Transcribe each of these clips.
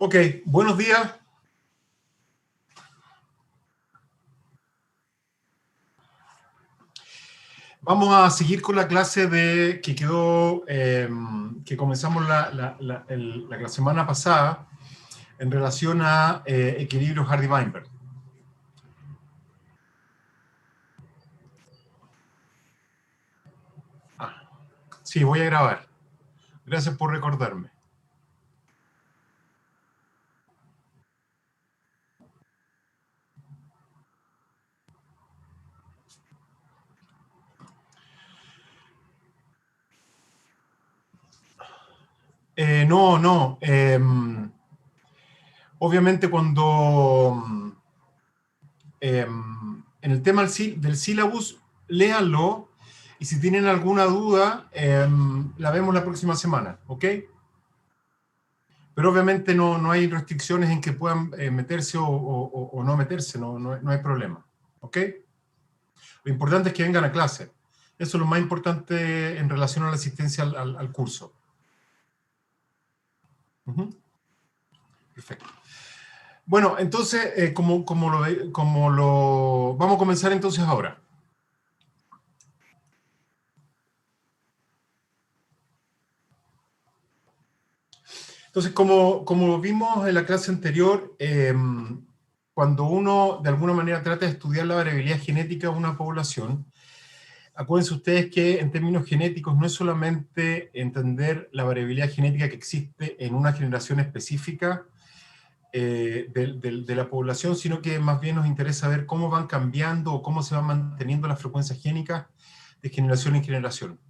Ok, buenos días. Vamos a seguir con la clase que quedó, que comenzamos la semana pasada en relación a equilibrio Hardy-Weinberg. Sí, voy a grabar. Gracias por recordarme. No. Obviamente cuando en el tema del sílabus, léanlo y si tienen alguna duda, la vemos la próxima semana, ¿ok? Pero obviamente no hay restricciones en que puedan meterse o no meterse, no hay problema, ¿ok? Lo importante es que vengan a clase. Eso es lo más importante en relación a la asistencia al curso. Perfecto. Bueno, entonces, vamos a comenzar entonces ahora. Entonces, como vimos en la clase anterior, cuando uno de alguna manera trata de estudiar la variabilidad genética de una población, acuérdense ustedes que en términos genéticos no es solamente entender la variabilidad genética que existe en una generación específica de la población, sino que más bien nos interesa ver cómo van cambiando o cómo se van manteniendo las frecuencias génicas de generación en generación.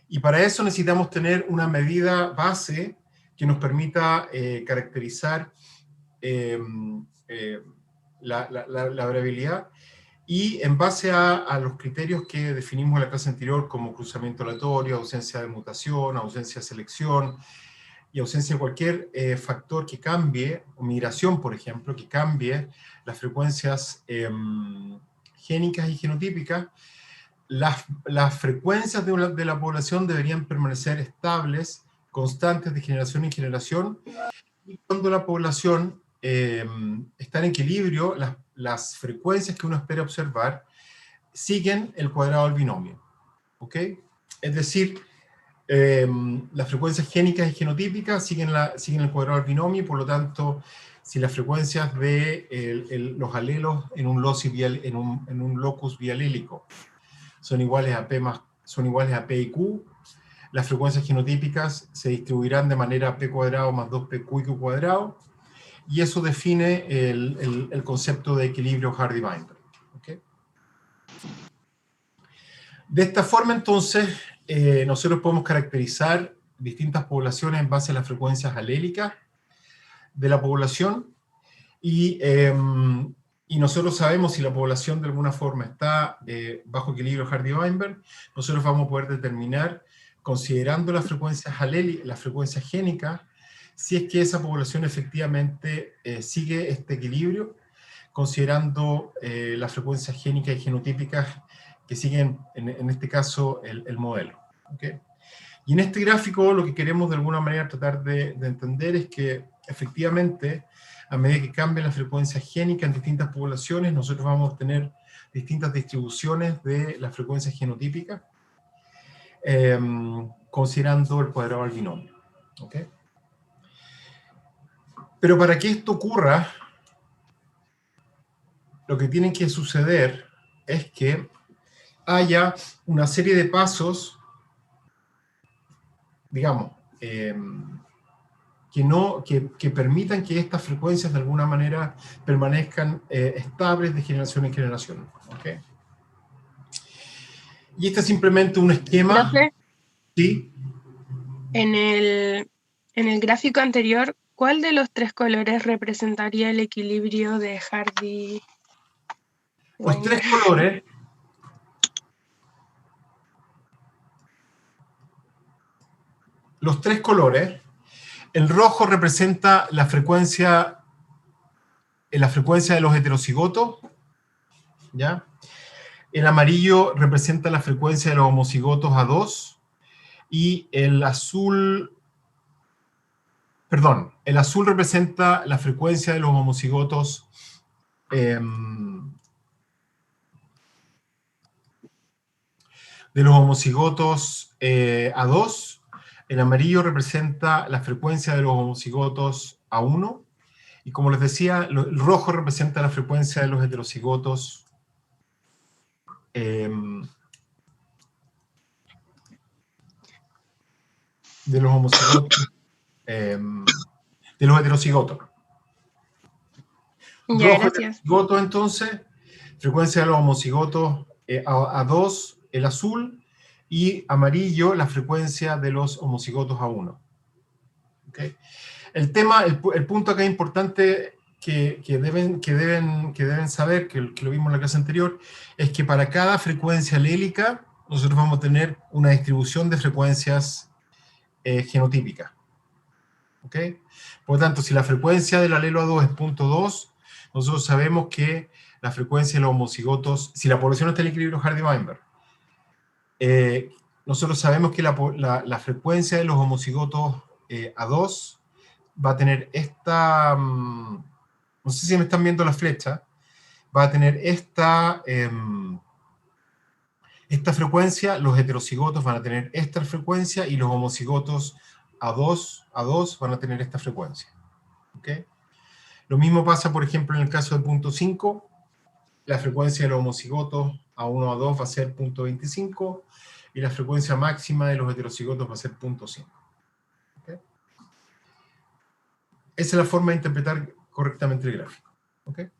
Y para eso necesitamos tener una medida base que nos permita caracterizar la variabilidad, y en base a los criterios que definimos en la clase anterior, como cruzamiento aleatorio, ausencia de mutación, ausencia de selección, y ausencia de cualquier factor que cambie, o migración, por ejemplo, que cambie las frecuencias génicas y genotípicas, las frecuencias de la población deberían permanecer estables, constantes de generación en generación, y cuando la población está en equilibrio, las frecuencias que uno espera observar siguen el cuadrado del binomio, ¿ok? Es decir, las frecuencias génicas y genotípicas siguen el cuadrado del binomio, y por lo tanto, si las frecuencias de los alelos en un locus bialélico son iguales a P y Q, las frecuencias genotípicas se distribuirán de manera P cuadrado más 2PQ y Q cuadrado, y eso define el concepto de equilibrio Hardy-Weinberg. ¿Okay? De esta forma, entonces, nosotros podemos caracterizar distintas poblaciones en base a las frecuencias alélicas de la población, y nosotros sabemos si la población de alguna forma está bajo equilibrio Hardy-Weinberg. Nosotros vamos a poder determinar, considerando las frecuencias las frecuencias génicas, si es que esa población efectivamente sigue este equilibrio, considerando las frecuencias génicas y genotípicas que siguen, en este caso, el modelo. ¿Okay? Y en este gráfico lo que queremos de alguna manera tratar de entender es que efectivamente, a medida que cambia la frecuencia génica en distintas poblaciones, nosotros vamos a obtener distintas distribuciones de las frecuencias genotípicas, considerando el cuadrado del binomio. ¿Okay? Pero para que esto ocurra, lo que tiene que suceder es que haya una serie de pasos, digamos, que permitan que estas frecuencias de alguna manera permanezcan estables de generación en generación. ¿Okay? Y este es simplemente un esquema. Profe, ¿Sí? en el gráfico anterior, ¿cuál de los tres colores representaría el equilibrio de Hardy? Los tres colores el rojo representa la frecuencia de los heterocigotos, ¿ya? El amarillo representa la frecuencia de los homocigotos A2, y el azul Perdón, el azul representa la frecuencia de los homocigotos A2, el amarillo representa la frecuencia de los homocigotos A1, y como les decía, el rojo representa la frecuencia de los heterocigotos de los homocigotos, de los heterocigotos. Ya, Rojo gracias. heterocigoto, entonces, frecuencia de los homocigotos A2, el azul, y amarillo, la frecuencia de los homocigotos A1. ¿Okay? El punto acá importante que deben saber, que lo vimos en la clase anterior, es que para cada frecuencia alélica, nosotros vamos a tener una distribución de frecuencias genotípicas. ¿Okay? Por lo tanto, si la frecuencia del alelo A2 es 0.2, nosotros sabemos que la frecuencia de los homocigotos, si la población está en equilibrio Hardy-Weinberg, nosotros sabemos que la frecuencia de los homocigotos A2 va a tener esta, no sé si me están viendo la flecha, va a tener esta frecuencia, los heterocigotos van a tener esta frecuencia, y los homocigotos A2 van a tener esta frecuencia. ¿Okay? Lo mismo pasa, por ejemplo, en el caso del punto 5, la frecuencia de los homocigotos A1, A2 va a ser 0.25, y la frecuencia máxima de los heterocigotos va a ser 0.5. ¿Okay? Esa es la forma de interpretar correctamente el gráfico. ¿Okay?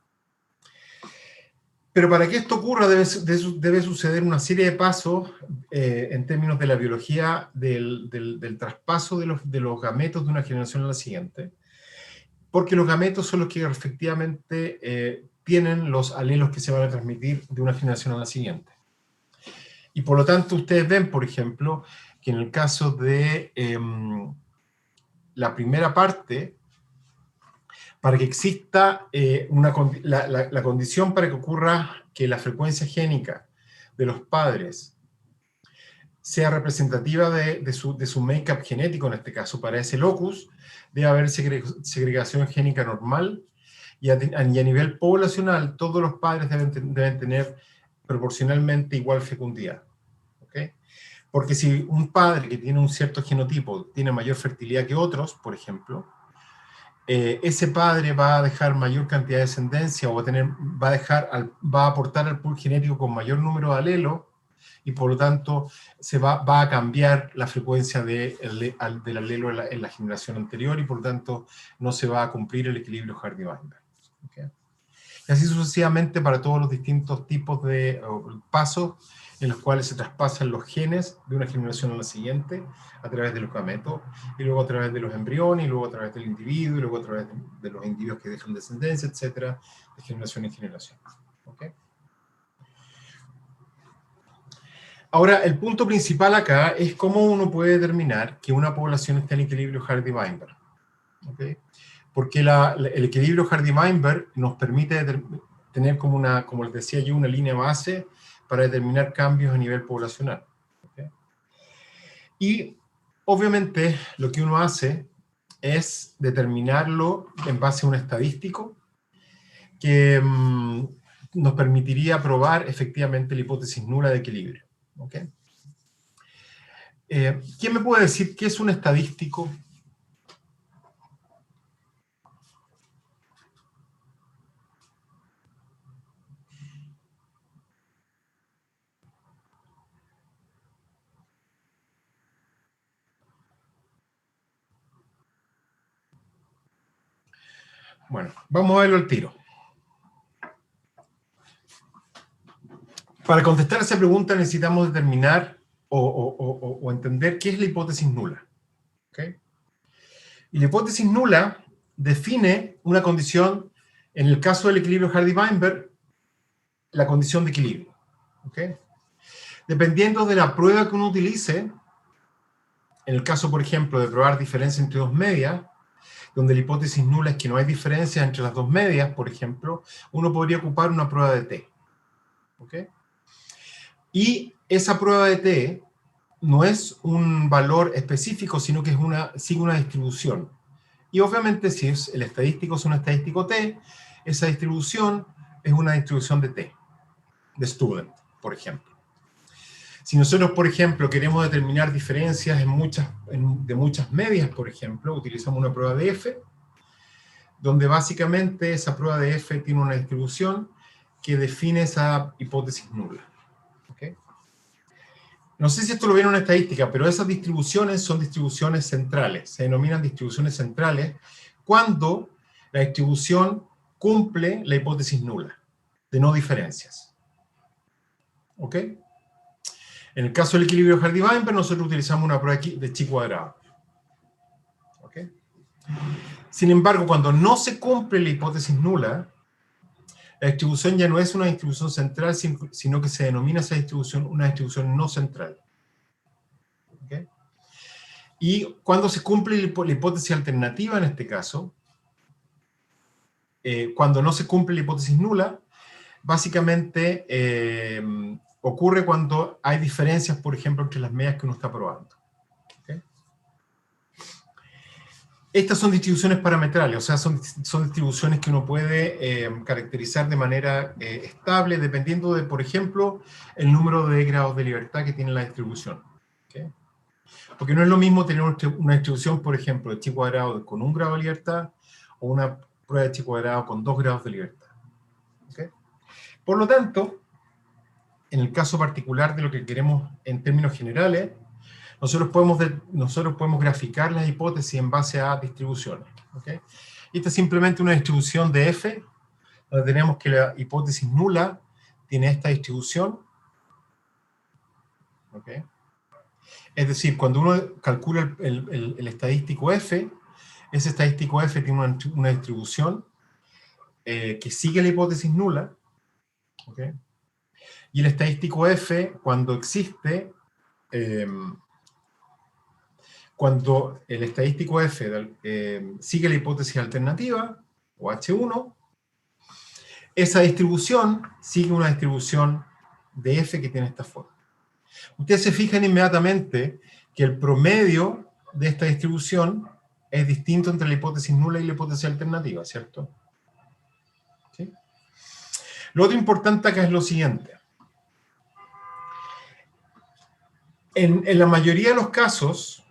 Pero para que esto ocurra debe suceder una serie de pasos en términos de la biología del traspaso de los gametos de una generación a la siguiente, porque los gametos son los que efectivamente tienen los alelos que se van a transmitir de una generación a la siguiente. Y por lo tanto ustedes ven, por ejemplo, que en el caso de la primera parte, para que exista la condición para que ocurra que la frecuencia génica de los padres sea representativa de su make-up genético, en este caso, para ese locus, debe haber segregación génica normal, y a nivel poblacional, todos los padres deben tener proporcionalmente igual fecundidad. ¿Okay? Porque si un padre que tiene un cierto genotipo tiene mayor fertilidad que otros, por ejemplo, ese padre va a dejar mayor cantidad de descendencia, o va a aportar al pool genético con mayor número de alelos, y por lo tanto va a cambiar la frecuencia del alelo en la generación anterior, y por lo tanto no se va a cumplir el equilibrio Hardy-Weinberg. ¿Okay? Y así sucesivamente para todos los distintos tipos de pasos en los cuales se traspasan los genes de una generación a la siguiente a través de los gametos, y luego a través de los embriones, y luego a través del individuo, y luego a través de los individuos que dejan descendencia, etcétera, de generación en generación. ¿Okay? Ahora, el punto principal acá es cómo uno puede determinar que una población está en equilibrio Hardy-Weinberg. ¿Okay? Porque el equilibrio Hardy-Weinberg nos permite tener como les decía yo, una línea base para determinar cambios a nivel poblacional. ¿Okay? Y obviamente lo que uno hace es determinarlo en base a un estadístico que nos permitiría probar efectivamente la hipótesis nula de equilibrio. ¿Okay? ¿Quién me puede decir qué es un estadístico? Bueno, vamos a verlo al tiro. Para contestar a esa pregunta necesitamos determinar o entender qué es la hipótesis nula. ¿Okay? Y la hipótesis nula define una condición, en el caso del equilibrio Hardy-Weinberg, la condición de equilibrio. ¿Okay? Dependiendo de la prueba que uno utilice, en el caso, por ejemplo, de probar diferencia entre dos medias, donde la hipótesis nula es que no hay diferencia entre las dos medias, por ejemplo, uno podría ocupar una prueba de T. ¿Okay? Y esa prueba de T no es un valor específico, sino que sigue una distribución. Y obviamente si el estadístico es un estadístico T, esa distribución es una distribución de T, de student, por ejemplo. Si nosotros, por ejemplo, queremos determinar diferencias de muchas medias, por ejemplo, utilizamos una prueba de F, donde básicamente esa prueba de F tiene una distribución que define esa hipótesis nula. ¿Okay? No sé si esto lo vieron en estadística, pero esas distribuciones son distribuciones centrales. Se denominan distribuciones centrales cuando la distribución cumple la hipótesis nula, de no diferencias. ¿Ok? En el caso del equilibrio Hardy-Weinberg, nosotros utilizamos una prueba de chi cuadrado. ¿Ok? Sin embargo, cuando no se cumple la hipótesis nula, la distribución ya no es una distribución central, sino que se denomina esa distribución una distribución no central. ¿Okay? Y cuando se cumple la hipótesis alternativa, en este caso, cuando no se cumple la hipótesis nula, básicamente ocurre cuando hay diferencias, por ejemplo, entre las medias que uno está probando. ¿Okay? Estas son distribuciones parametrales, o sea, son distribuciones que uno puede caracterizar de manera estable, dependiendo de, por ejemplo, el número de grados de libertad que tiene la distribución. ¿Okay? Porque no es lo mismo tener una distribución, por ejemplo, de chi cuadrado con 1 grado de libertad, o una prueba de chi cuadrado con 2 grados de libertad. ¿Okay? Por lo tanto, en el caso particular de lo que queremos en términos generales, nosotros podemos graficar las hipótesis en base a distribuciones. ¿Okay? Y esta es simplemente una distribución de F, donde tenemos que la hipótesis nula tiene esta distribución. ¿Okay? Es decir, cuando uno calcula el estadístico F, ese estadístico F tiene una distribución que sigue la hipótesis nula. ¿Okay? Y el estadístico F, cuando existe, cuando el estadístico F sigue la hipótesis alternativa, o H1, esa distribución sigue una distribución de F que tiene esta forma. Ustedes se fijan inmediatamente que el promedio de esta distribución es distinto entre la hipótesis nula y la hipótesis alternativa, ¿cierto? ¿Sí? Lo otro importante acá es lo siguiente. En la mayoría de los casos,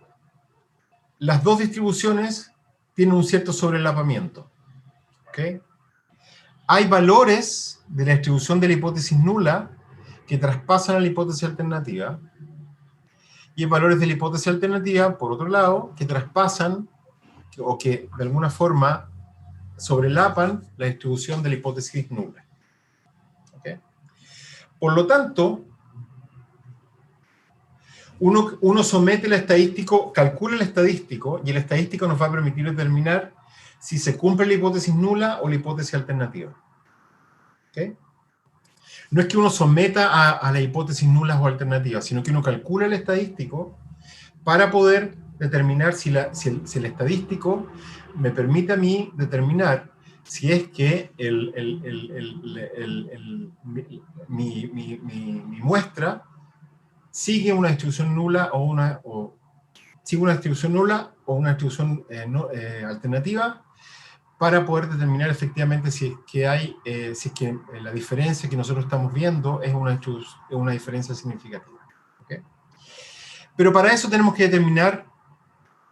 las dos distribuciones tienen un cierto sobrelapamiento. ¿Okay? Hay valores de la distribución de la hipótesis nula que traspasan a la hipótesis alternativa, y hay valores de la hipótesis alternativa, por otro lado, que traspasan o que de alguna forma sobrelapan la distribución de la hipótesis nula. ¿Okay? Por lo tanto, uno somete el estadístico, calcula el estadístico, y el estadístico nos va a permitir determinar si se cumple la hipótesis nula o la hipótesis alternativa. ¿Okay? No es que uno someta a las hipótesis nulas o alternativas, sino que uno calcula el estadístico para poder determinar si el estadístico me permite a mí determinar si es que mi muestra sigue una distribución nula o sigue una distribución nula o una distribución alternativa, para poder determinar efectivamente si es que la diferencia que nosotros estamos viendo es una diferencia significativa. ¿Okay? Pero para eso tenemos que determinar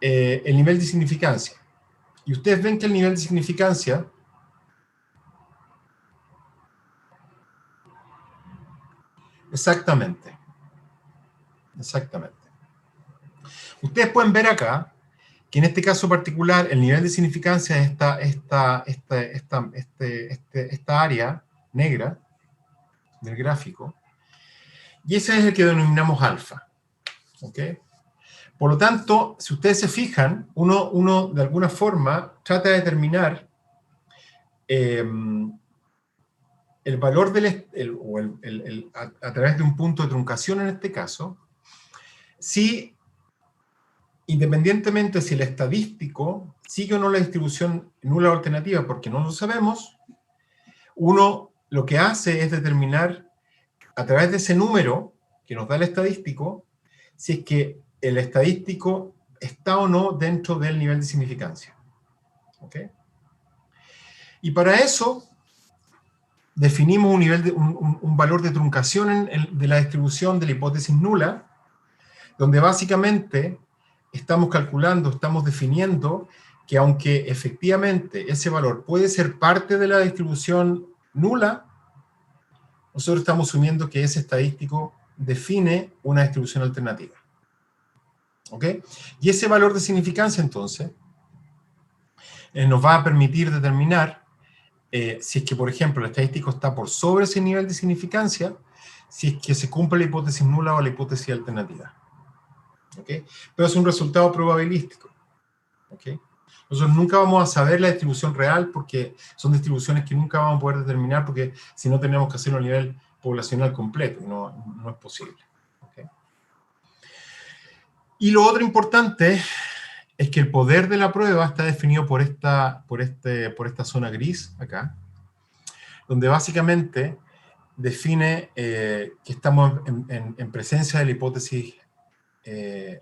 el nivel de significancia. Y ustedes ven que el nivel de significancia exactamente. Ustedes pueden ver acá que en este caso particular el nivel de significancia es esta área negra del gráfico, y ese es el que denominamos alfa. ¿Okay? Por lo tanto, si ustedes se fijan, uno de alguna forma trata de determinar el valor a través de un punto de truncación en este caso, si independientemente si el estadístico sigue o no la distribución nula o alternativa, porque no lo sabemos, uno lo que hace es determinar a través de ese número que nos da el estadístico, si es que el estadístico está o no dentro del nivel de significancia. ¿Ok? Y para eso definimos un valor de truncación de la distribución de la hipótesis nula, donde básicamente estamos calculando, estamos definiendo que aunque efectivamente ese valor puede ser parte de la distribución nula, nosotros estamos asumiendo que ese estadístico define una distribución alternativa. ¿Ok? Y ese valor de significancia, entonces, nos va a permitir determinar si es que, por ejemplo, el estadístico está por sobre ese nivel de significancia, si es que se cumple la hipótesis nula o la hipótesis alternativa. ¿Ok? Pero es un resultado probabilístico. ¿Ok? Nosotros nunca vamos a saber la distribución real porque son distribuciones que nunca vamos a poder determinar porque si no tenemos que hacerlo a nivel poblacional completo, no es posible. ¿Ok? Y lo otro importante es que el poder de la prueba está definido por esta zona gris acá, donde básicamente define que estamos en presencia de la hipótesis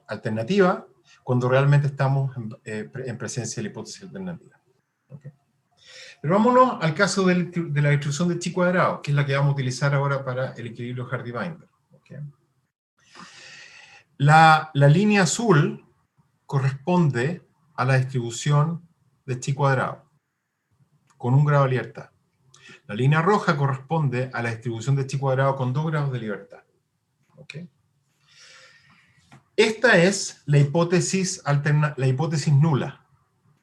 alternativa cuando realmente estamos en presencia de la hipótesis alternativa. ¿Okay? Pero vámonos al caso de la distribución de chi cuadrado, que es la que vamos a utilizar ahora para el equilibrio Hardy-Weinberg. ¿Okay? La línea azul corresponde a la distribución de chi cuadrado, con 1 grado de libertad. La línea roja corresponde a la distribución de chi cuadrado con 2 grados de libertad. ¿Okay? Esta es la hipótesis nula,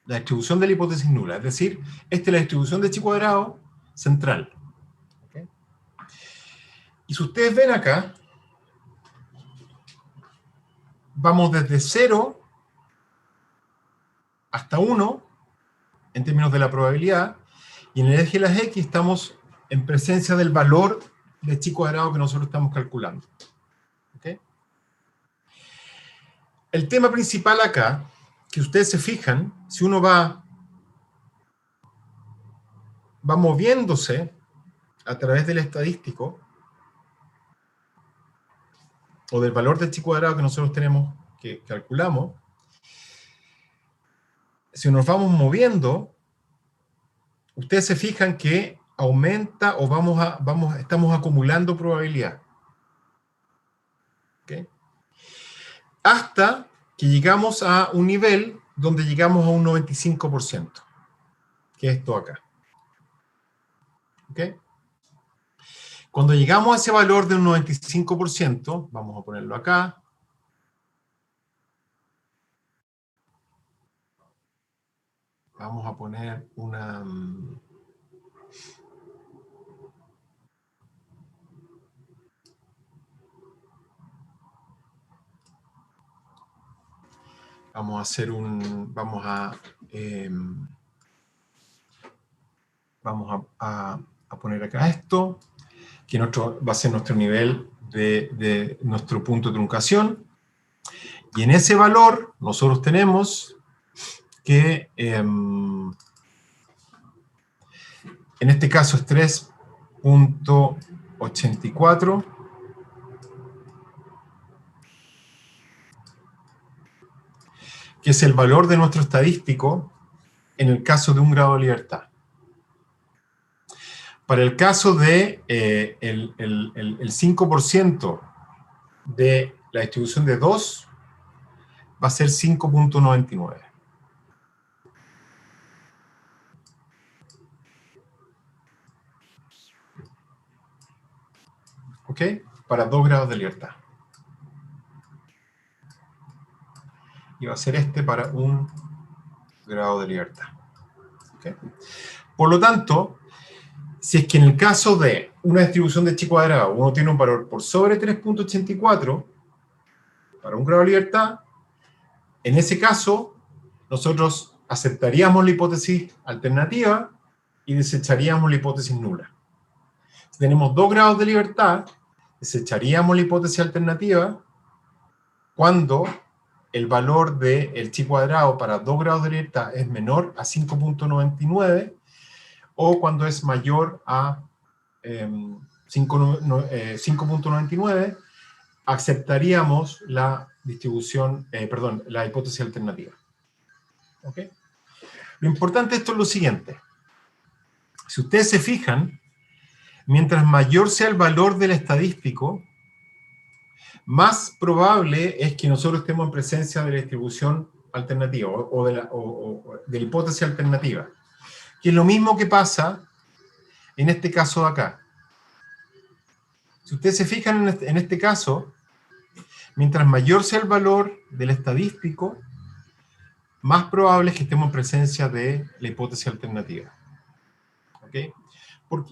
la distribución de la hipótesis nula, es decir, esta es la distribución de chi cuadrado central. ¿Okay? Y si ustedes ven acá, vamos desde 0 hasta 1, en términos de la probabilidad, y en el eje de las X estamos en presencia del valor de chi cuadrado que nosotros estamos calculando. ¿Okay? El tema principal acá, que ustedes se fijan, si uno va moviéndose a través del estadístico, o del valor del chi cuadrado que nosotros tenemos, que calculamos, si nos vamos moviendo, ustedes se fijan que aumenta o estamos acumulando probabilidad. ¿Okay? Hasta que llegamos a un nivel donde llegamos a un 95%, que es esto acá. ¿Okay? Cuando llegamos a ese valor de un 95%, vamos a ponerlo acá, vamos a poner una... Vamos a hacer vamos a poner acá esto, que va a ser nuestro nivel de nuestro punto de truncación. Y en ese valor nosotros tenemos que, en este caso es 3.84, que es el valor de nuestro estadístico en el caso de 1 grado de libertad. Para el caso de el 5% de la distribución de 2, va a ser 5.99. ¿Ok? Para 2 grados de libertad. Y va a ser este para 1 grado de libertad. ¿Okay? Por lo tanto, si es que en el caso de una distribución de chi cuadrado uno tiene un valor por sobre 3.84 para 1 grado de libertad, en ese caso nosotros aceptaríamos la hipótesis alternativa y desecharíamos la hipótesis nula. Si tenemos 2 grados de libertad, desecharíamos la hipótesis alternativa cuando el valor del chi cuadrado para 2 grados de libertad es menor a 5.99 o cuando es mayor a 5.99, aceptaríamos la distribución, la hipótesis alternativa. ¿Okay? Lo importante de esto es lo siguiente. Si ustedes se fijan, mientras mayor sea el valor del estadístico, más probable es que nosotros estemos en presencia de la distribución alternativa o de la hipótesis alternativa. Que es lo mismo que pasa en este caso de acá. Si ustedes se fijan en este caso, mientras mayor sea el valor del estadístico, más probable es que estemos en presencia de la hipótesis alternativa. ¿Okay?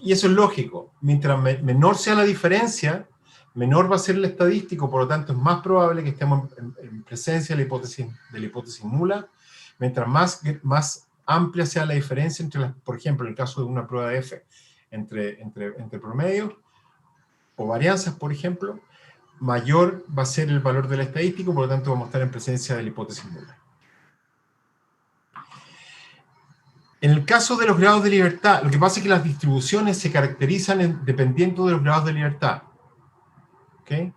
Y eso es lógico. Mientras menor sea la diferencia, menor va a ser el estadístico, por lo tanto es más probable que estemos en presencia de la hipótesis nula. Mientras más amplia sea la diferencia entre por ejemplo, en el caso de una prueba de F, entre promedios o varianzas, por ejemplo, mayor va a ser el valor del estadístico, por lo tanto vamos a estar en presencia de la hipótesis nula. En el caso de los grados de libertad, lo que pasa es que las distribuciones se caracterizan dependiendo de los grados de libertad. ¿Okay?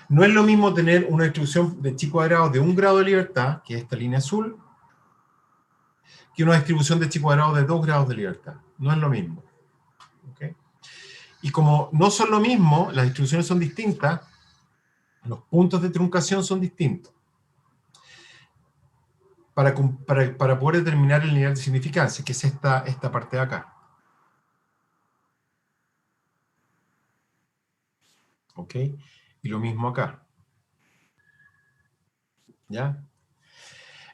No es lo mismo tener una distribución de chi cuadrado de 1 grado de libertad, que es esta línea azul, que una distribución de chi cuadrado de 2 grados de libertad. No es lo mismo. ¿Okay? Y como no son lo mismo, las distribuciones son distintas, los puntos de truncación son distintos. Para poder determinar el nivel de significancia, que es esta parte de acá. ¿Ok? Y lo mismo acá. ¿Ya?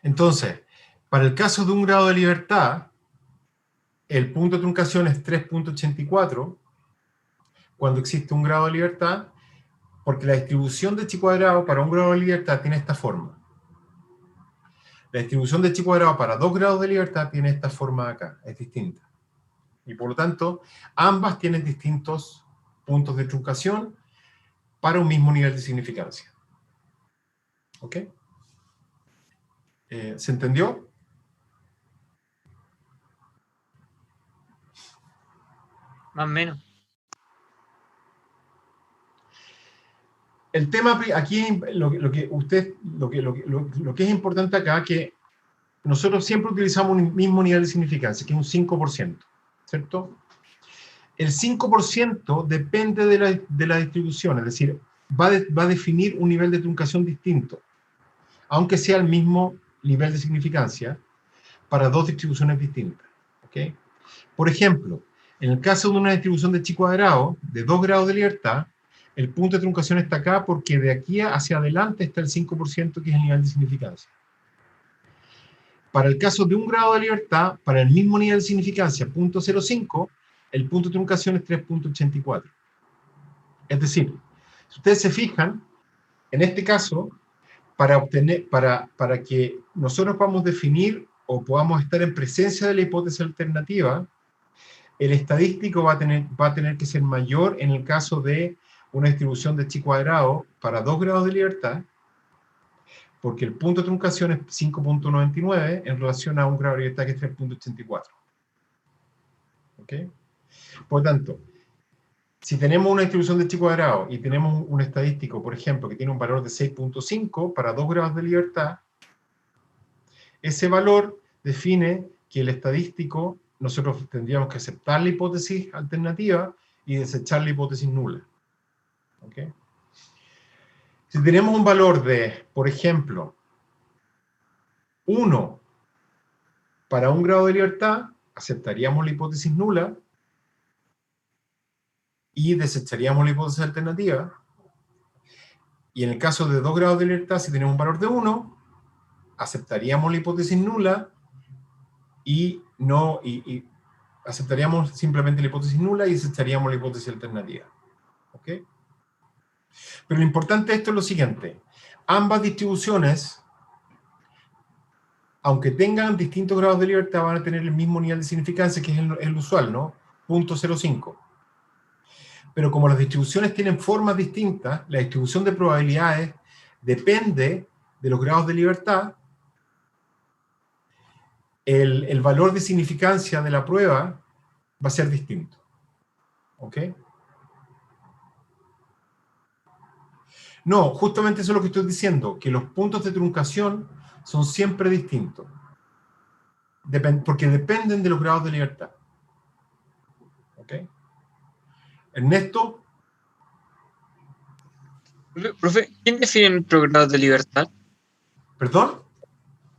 Entonces, para el caso de 1 grado de libertad, el punto de truncación es 3.84, cuando existe 1 grado de libertad, porque la distribución de chi cuadrado para 1 grado de libertad tiene esta forma. La distribución de chi cuadrado para 2 grados de libertad tiene esta forma de acá, es distinta. Y por lo tanto, ambas tienen distintos puntos de truncación para un mismo nivel de significancia. ¿Ok? ¿Se entendió? Más o menos. El tema aquí, lo que es importante acá, que nosotros siempre utilizamos un mismo nivel de significancia, que es un 5%, ¿cierto? El 5% depende de la distribución, es decir, va a definir un nivel de truncación distinto, aunque sea el mismo nivel de significancia, para dos distribuciones distintas. ¿Okay? Por ejemplo, en el caso de una distribución de chi cuadrado, de 2 grados de libertad, el punto de truncación está acá porque de aquí hacia adelante está el 5%, que es el nivel de significancia. Para el caso de 1 grado de libertad, para el mismo nivel de significancia, 0.05, el punto de truncación es 3.84. Es decir, si ustedes se fijan, en este caso, para que nosotros podamos definir o podamos estar en presencia de la hipótesis alternativa, el estadístico va a tener que ser mayor en el caso de una distribución de chi cuadrado para 2 grados de libertad, porque el punto de truncación es 5.99 en relación a 1 grado de libertad que es 3.84. ¿Ok? Por tanto, si tenemos una distribución de chi cuadrado y tenemos un estadístico, por ejemplo, que tiene un valor de 6.5 para 2 grados de libertad, ese valor define que el estadístico, nosotros tendríamos que aceptar la hipótesis alternativa y desechar la hipótesis nula. ¿Okay? Si tenemos un valor de, por ejemplo, 1 para 1 grado de libertad, aceptaríamos la hipótesis nula y desecharíamos la hipótesis alternativa. Y en el caso de 2 grados de libertad, si tenemos un valor de 1, aceptaríamos la hipótesis nula y aceptaríamos simplemente la hipótesis nula y desecharíamos la hipótesis alternativa. ¿Ok? Pero lo importante de esto es lo siguiente. Ambas distribuciones, aunque tengan distintos grados de libertad, van a tener el mismo nivel de significancia, que es el usual, ¿no? 0.05. Pero como las distribuciones tienen formas distintas, la distribución de probabilidades depende de los grados de libertad. El valor de significancia de la prueba va a ser distinto. ¿Ok? No, justamente eso es lo que estoy diciendo, que los puntos de truncación son siempre distintos. porque dependen de los grados de libertad. ¿Ok? Ernesto. Profe, ¿quién define nuestros grados de libertad? ¿Perdón?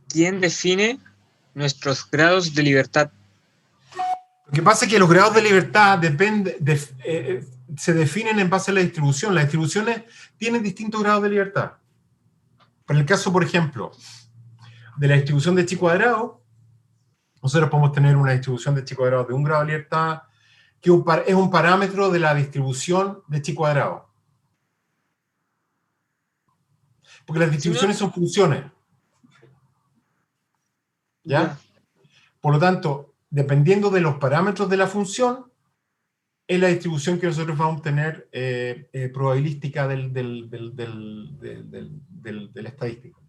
¿Quién define nuestros grados de libertad? Lo que pasa es que los grados de libertad se definen en base a la distribución. Las distribuciones tienen distintos grados de libertad. Para el caso, por ejemplo, de la distribución de chi cuadrado, nosotros podemos tener una distribución de chi cuadrado de un grado de libertad que es un parámetro de la distribución de chi cuadrado. Porque las distribuciones son funciones. ¿Ya? Por lo tanto, dependiendo de los parámetros de la función, es la distribución que nosotros vamos a tener probabilística del estadístico.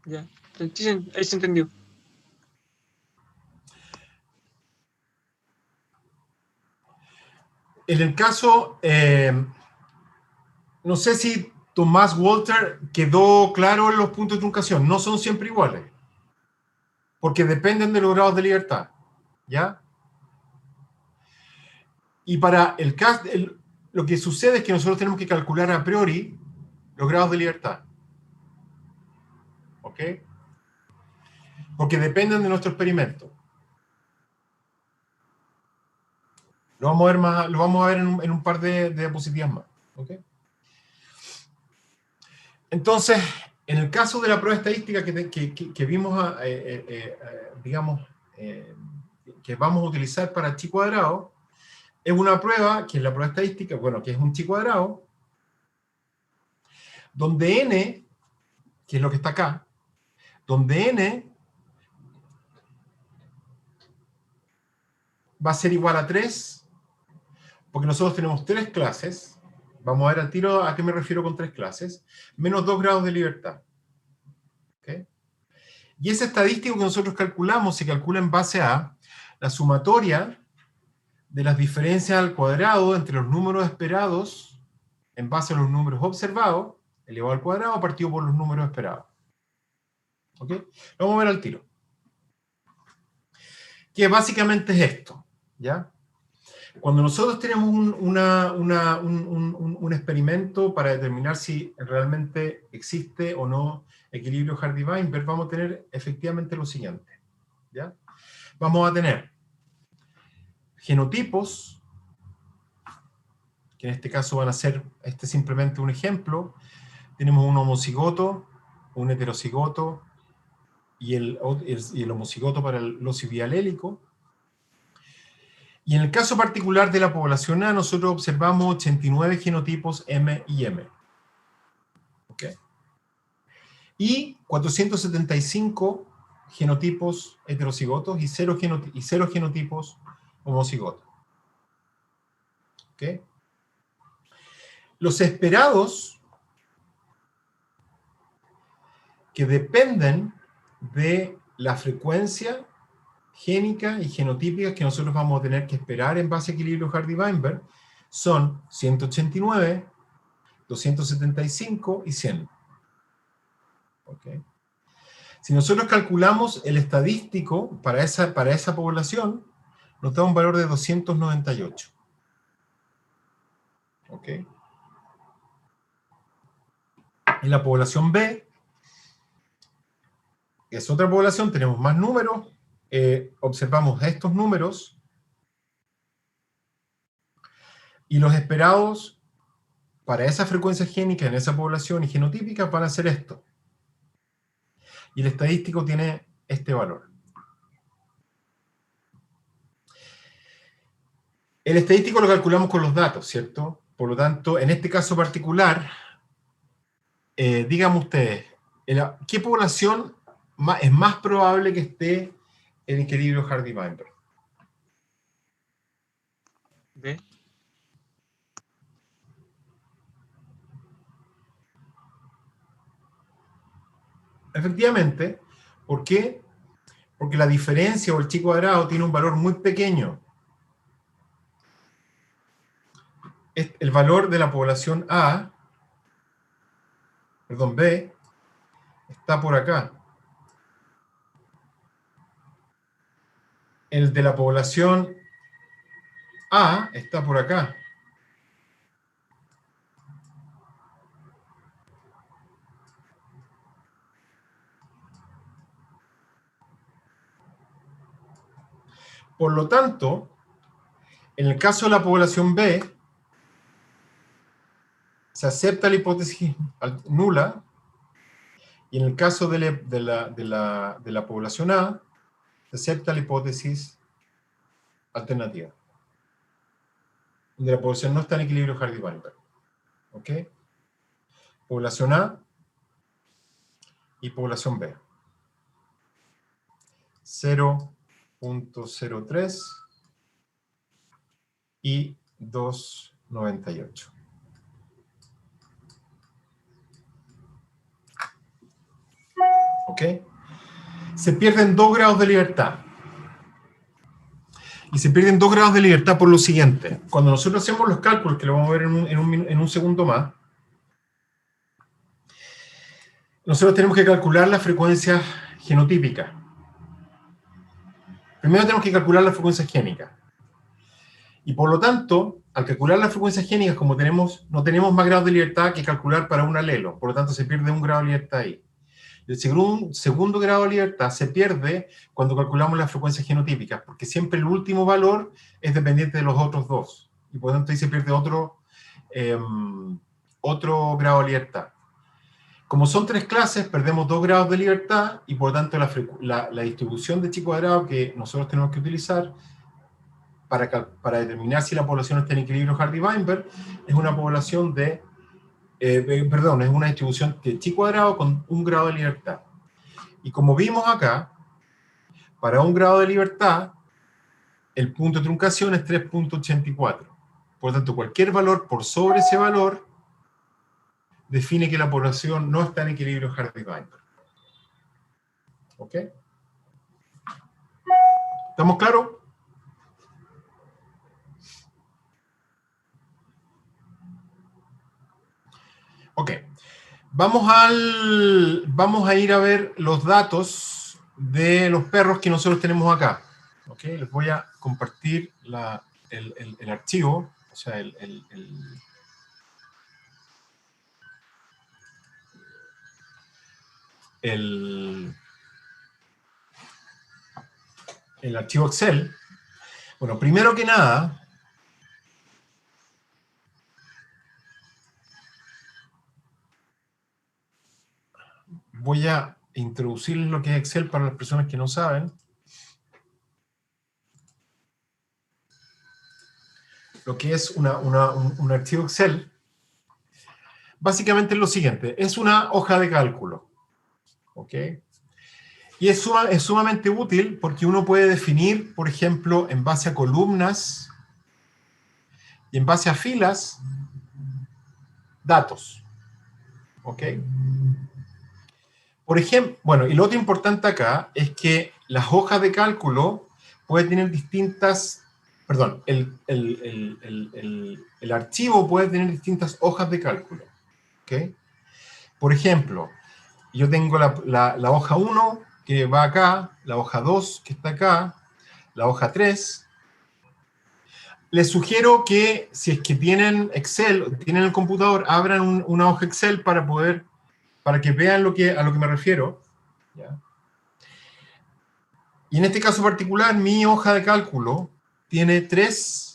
Ya, ahí se entendió. En el caso, no sé si Tomás Walter quedó claro en los puntos de truncación, no son siempre iguales, porque dependen de los grados de libertad, ¿ya? Y para el caso, lo que sucede es que nosotros tenemos que calcular a priori los grados de libertad, ¿ok? Porque dependen de nuestro experimento. Lo vamos a ver en un par de diapositivas más, ¿ok? Entonces, en el caso de la prueba estadística que vimos, digamos, que vamos a utilizar para chi cuadrado, es una prueba, que es la prueba estadística, bueno, que es un chi cuadrado, donde n, que es lo que está acá, donde n va a ser igual a 3, porque nosotros tenemos 3 clases, vamos a ver al tiro a qué me refiero con 3 clases, menos 2 grados de libertad. ¿Okay? Y ese estadístico que nosotros calculamos se calcula en base a la sumatoria de las diferencias al cuadrado entre los números esperados en base a los números observados, elevado al cuadrado, partido por los números esperados. ¿Ok? Lo vamos a ver al tiro. Que básicamente es esto, ¿ya? Cuando nosotros tenemos un experimento para determinar si realmente existe o no equilibrio Hardy-Weinberg, vamos a tener efectivamente lo siguiente, ¿ya? Vamos a tener genotipos, que en este caso van a ser, este es simplemente un ejemplo. Tenemos un homocigoto, un heterocigoto y el homocigoto para el losibialélico. Y en el caso particular de la población A, nosotros observamos 89 genotipos M y M. ¿Ok? Y 475 genotipos heterocigotos y 0 genotipos homocigotos. ¿Ok? Los esperados, que dependen de la frecuencia génica y genotípica que nosotros vamos a tener que esperar en base a equilibrio Hardy-Weinberg, son 189, 275 y 100. ¿Okay? Si nosotros calculamos el estadístico para esa población, nos da un valor de 298. ¿Ok? En la población B, que es otra población, tenemos más números, observamos estos números, y los esperados para esa frecuencia génica en esa población y genotípica van a ser esto. Y el estadístico tiene este valor. El estadístico lo calculamos con los datos, ¿cierto? Por lo tanto, en este caso particular, díganme ustedes, ¿qué población es más probable que esté en equilibrio Hardy-Weinberg? ¿Ve? Efectivamente, ¿por qué? Porque la diferencia o el chi cuadrado tiene un valor muy pequeño. El valor de la población A, perdón, B, está por acá. El de la población A está por acá. Por lo tanto, en el caso de la población B, se acepta la hipótesis nula, y en el caso de la población A, se acepta la hipótesis alternativa, donde la población no está en equilibrio Hardy-Weinberg. ¿Ok? Población A y población B. 0.03 y 2.98. ¿Ok? Se pierden 2 grados de libertad. Y se pierden 2 grados de libertad por lo siguiente. Cuando nosotros hacemos los cálculos, que lo vamos a ver en un segundo más, nosotros tenemos que calcular la frecuencia genotípica. Primero tenemos que calcular la frecuencia génica. Y por lo tanto, al calcular las frecuencias génicas, como no tenemos más grados de libertad que calcular para un alelo, por lo tanto se pierde 1 grado de libertad ahí. El segundo grado de libertad se pierde cuando calculamos las frecuencias genotípicas, porque siempre el último valor es dependiente de los otros dos. Y por lo tanto ahí se pierde otro grado de libertad. Como son 3 clases, perdemos 2 grados de libertad, y por lo tanto la distribución de chi cuadrado que nosotros tenemos que utilizar para determinar si la población está en equilibrio Hardy-Weinberg es una población es una distribución de chi cuadrado con 1 grado de libertad. Y como vimos acá, para 1 grado de libertad, el punto de truncación es 3.84. Por lo tanto, cualquier valor por sobre ese valor define que la población no está en equilibrio Hardy-Weinberg. ¿Ok? ¿Estamos claros? Ok. Vamos a ir a ver los datos de los perros que nosotros tenemos acá. ¿Ok? Les voy a compartir el archivo, o sea, el archivo Excel. Bueno, primero que nada, voy a introducir lo que es Excel para las personas que no saben. Lo que es un archivo Excel, básicamente es lo siguiente, es una hoja de cálculo. ¿Ok? Y es sumamente útil porque uno puede definir, por ejemplo, en base a columnas y en base a filas, datos. ¿Ok? Por ejemplo, bueno, y lo otro importante acá es que las hojas de cálculo pueden tener distintas, perdón, el archivo puede tener distintas hojas de cálculo. ¿Ok? Por ejemplo, yo tengo la hoja 1 que va acá, la hoja 2 que está acá, la hoja 3. Les sugiero que si es que tienen Excel, tienen el computador, abran una hoja Excel para que vean a lo que me refiero. ¿Ya? Y en este caso particular, mi hoja de cálculo tiene tres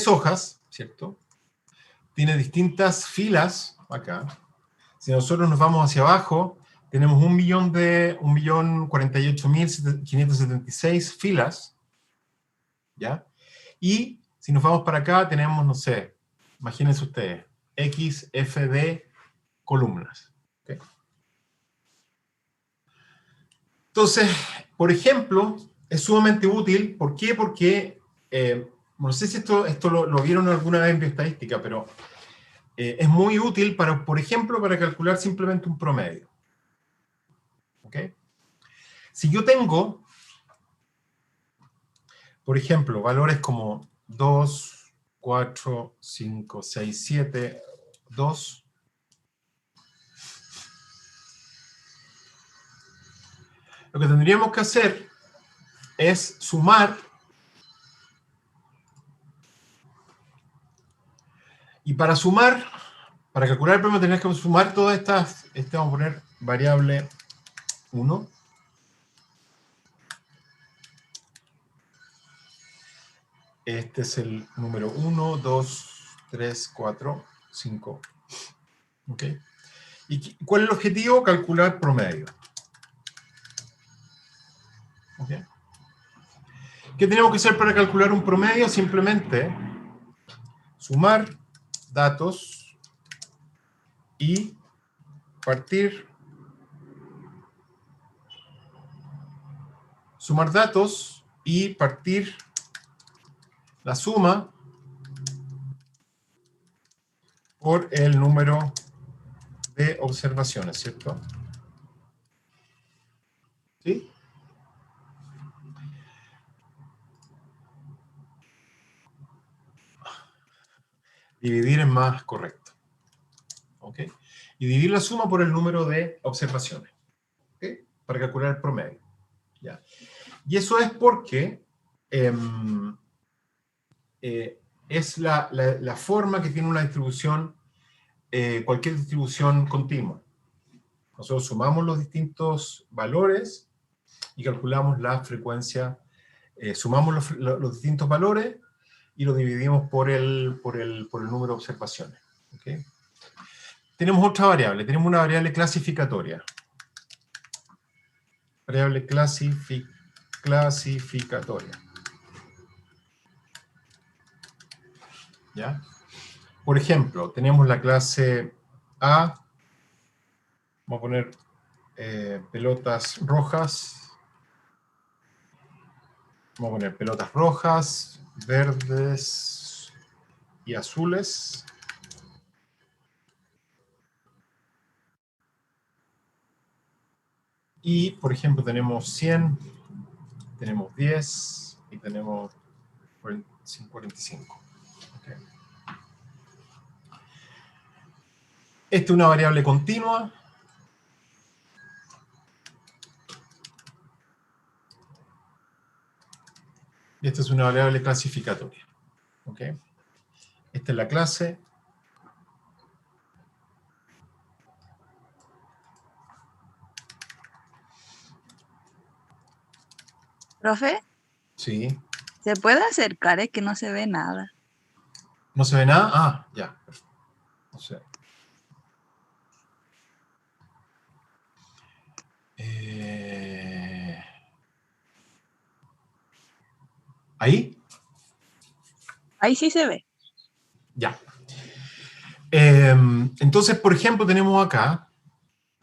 hojas, ¿cierto? Tiene distintas filas acá. Si nosotros nos vamos hacia abajo, tenemos 1.048.576 filas, ¿ya? Y si nos vamos para acá, tenemos, no sé, imagínense ustedes, X, F, D, columnas. ¿Okay? Entonces, por ejemplo, es sumamente útil. ¿Por qué? Porque, no sé si esto lo vieron alguna vez en bioestadística, pero es muy útil, por ejemplo, para calcular simplemente un promedio. ¿Ok? Si yo tengo, por ejemplo, valores como 2, 4, 5, 6, 7, 2. Lo que tendríamos que hacer es sumar, y para sumar, para calcular el premio tenés que sumar todas estas, vamos a poner variable 1, este es el número 1, 2, 3, 4, 5, ¿ok? ¿Y cuál es el objetivo? Calcular promedio. ¿Ok? ¿Qué tenemos que hacer para calcular un promedio? Simplemente sumar datos y partir. Sumar datos y partir la suma por el número de observaciones, ¿cierto? ¿Sí? Dividir es más correcto. ¿Ok? Y dividir la suma por el número de observaciones. ¿Ok? Para calcular el promedio. ¿Ya? Y eso es porque es la forma que tiene una distribución, cualquier distribución continua. Nosotros sumamos los distintos valores y calculamos la frecuencia, sumamos los distintos valores y lo dividimos por el número de observaciones. ¿Okay? Tenemos otra variable, tenemos una variable clasificatoria. Variable clasificatoria. ¿Ya? Por ejemplo, tenemos la clase A, vamos a poner pelotas rojas, vamos a poner pelotas rojas, verdes y azules. Y, por ejemplo, tenemos 100, tenemos 10 y tenemos 45. Okay. Esta es una variable continua. Y esta es una variable clasificatoria. Okay. Esta es la clase. ¿Profe? Sí. ¿Se puede acercar? Es que no se ve nada. ¿No se ve nada? Ah, ya. No sé. ¿Ahí? Ahí sí se ve. Ya. Entonces, por ejemplo, tenemos acá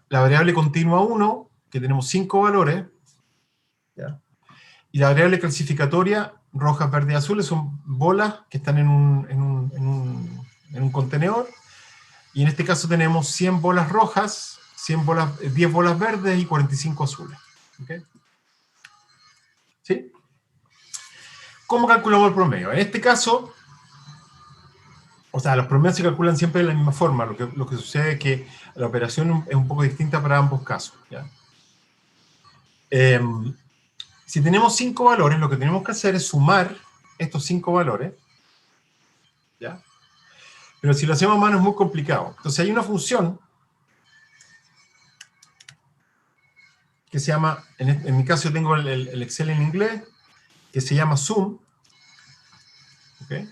la variable continua 1, que tenemos 5 valores, ¿ya? Y la variable clasificatoria, rojas, verdes y azules, son bolas que están en un contenedor, y en este caso tenemos 100 bolas rojas, 10 bolas verdes y 45 azules. ¿Okay? ¿Sí? ¿Cómo calculamos el promedio? En este caso, o sea, los promedios se calculan siempre de la misma forma. Lo que sucede es que la operación es un poco distinta para ambos casos. ¿Ya? Si tenemos 5 valores, lo que tenemos que hacer es sumar estos 5 valores. ¿Ya? Pero si lo hacemos a mano es muy complicado. Entonces hay una función que se llama, en mi caso tengo el Excel en inglés, que se llama sum. ¿Okay?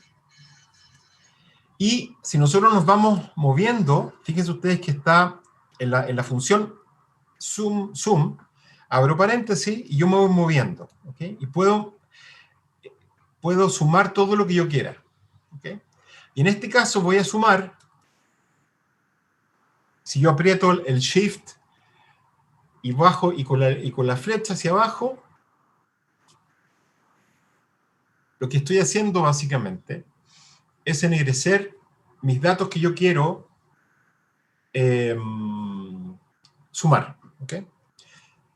Y si nosotros nos vamos moviendo, fíjense ustedes que está en la función sum, abro paréntesis y yo me voy moviendo. ¿Okay? Y puedo sumar todo lo que yo quiera. ¿Okay? Y en este caso voy a sumar, si yo aprieto el Shift y bajo y con la flecha hacia abajo, lo que estoy haciendo básicamente es ennegrecer mis datos que yo quiero sumar. ¿Okay?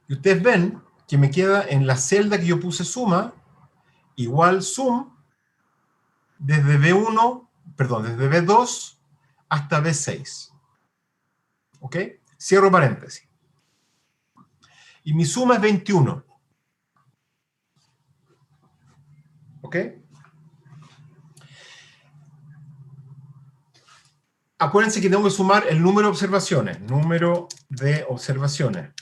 Y ustedes ven que me queda en la celda que yo puse suma, igual sum, desde B2 hasta B6. ¿Ok? Cierro paréntesis. Y mi suma es 21. ¿Ok? Acuérdense que tengo que sumar el número de observaciones. Número de observaciones.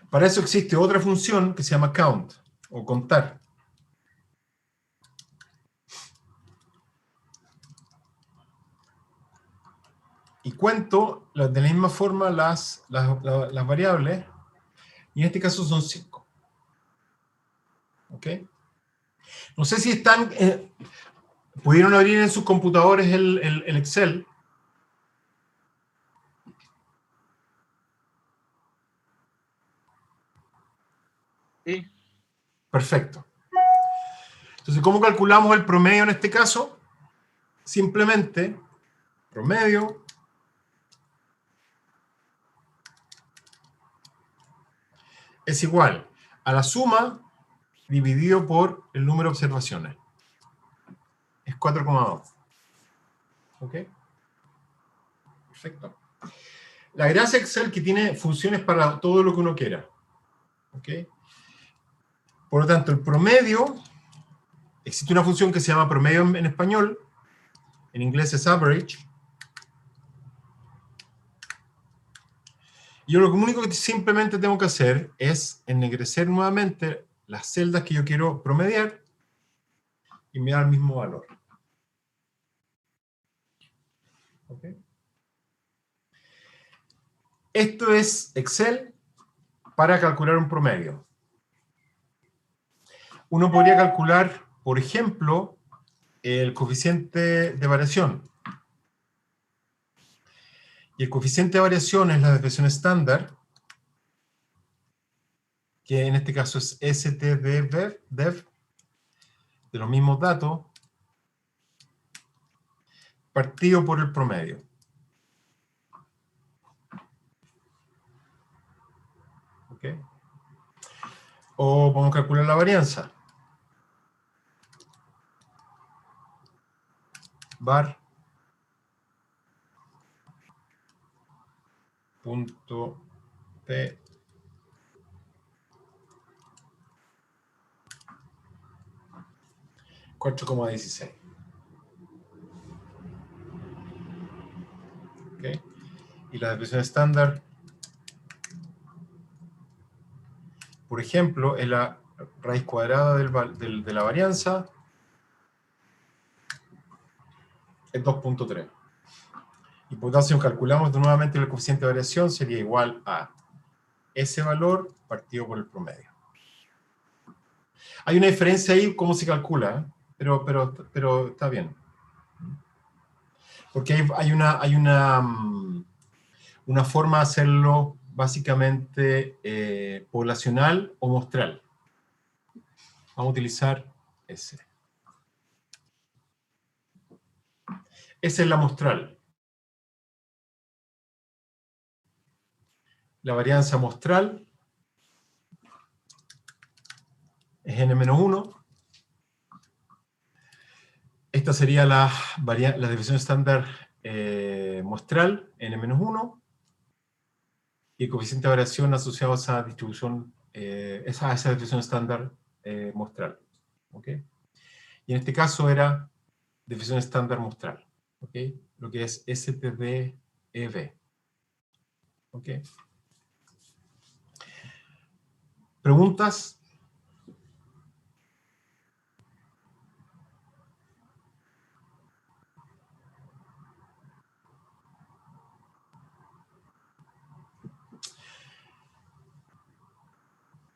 Para eso existe otra función que se llama count, o contar. Y cuento de la misma forma las variables, y en este caso son 5. ¿Ok? No sé si están... ¿pudieron abrir en sus computadores el Excel? Sí. Perfecto. Entonces, ¿cómo calculamos el promedio en este caso? Simplemente, promedio es igual a la suma dividido por el número de observaciones. Es 4,2. ¿Ok? Perfecto. La gracia de Excel que tiene funciones para todo lo que uno quiera. ¿Ok? Por lo tanto, el promedio, existe una función que se llama promedio en español, en inglés es average. Y yo lo único que simplemente tengo que hacer es ennegrecer nuevamente las celdas que yo quiero promediar y me da el mismo valor. ¿Ok? Esto es Excel para calcular un promedio. Uno podría calcular, por ejemplo, el coeficiente de variación. Y el coeficiente de variación es la desviación estándar, que en este caso es STDEV, de los mismos datos, partido por el promedio. ¿Ok? O podemos calcular la varianza. Var punto P 4,16. ¿Ok? Y la desviación estándar, por ejemplo, es la raíz cuadrada de la varianza, es 2,3. Y por tanto, si calculamos nuevamente el coeficiente de variación, sería igual a ese valor partido por el promedio. Hay una diferencia ahí cómo se calcula, pero está bien. Porque hay una forma de hacerlo básicamente poblacional o mostral. Vamos a utilizar ese. Esa es la mostral. La varianza mostral es n-1. Esta sería la desviación estándar mostral, n-1. Y el coeficiente de variación asociado a esa distribución, esa desviación estándar mostral. ¿Ok? Y en este caso era desviación estándar mostral. ¿Ok? Lo que es STDEV. ¿Ok? ¿Preguntas?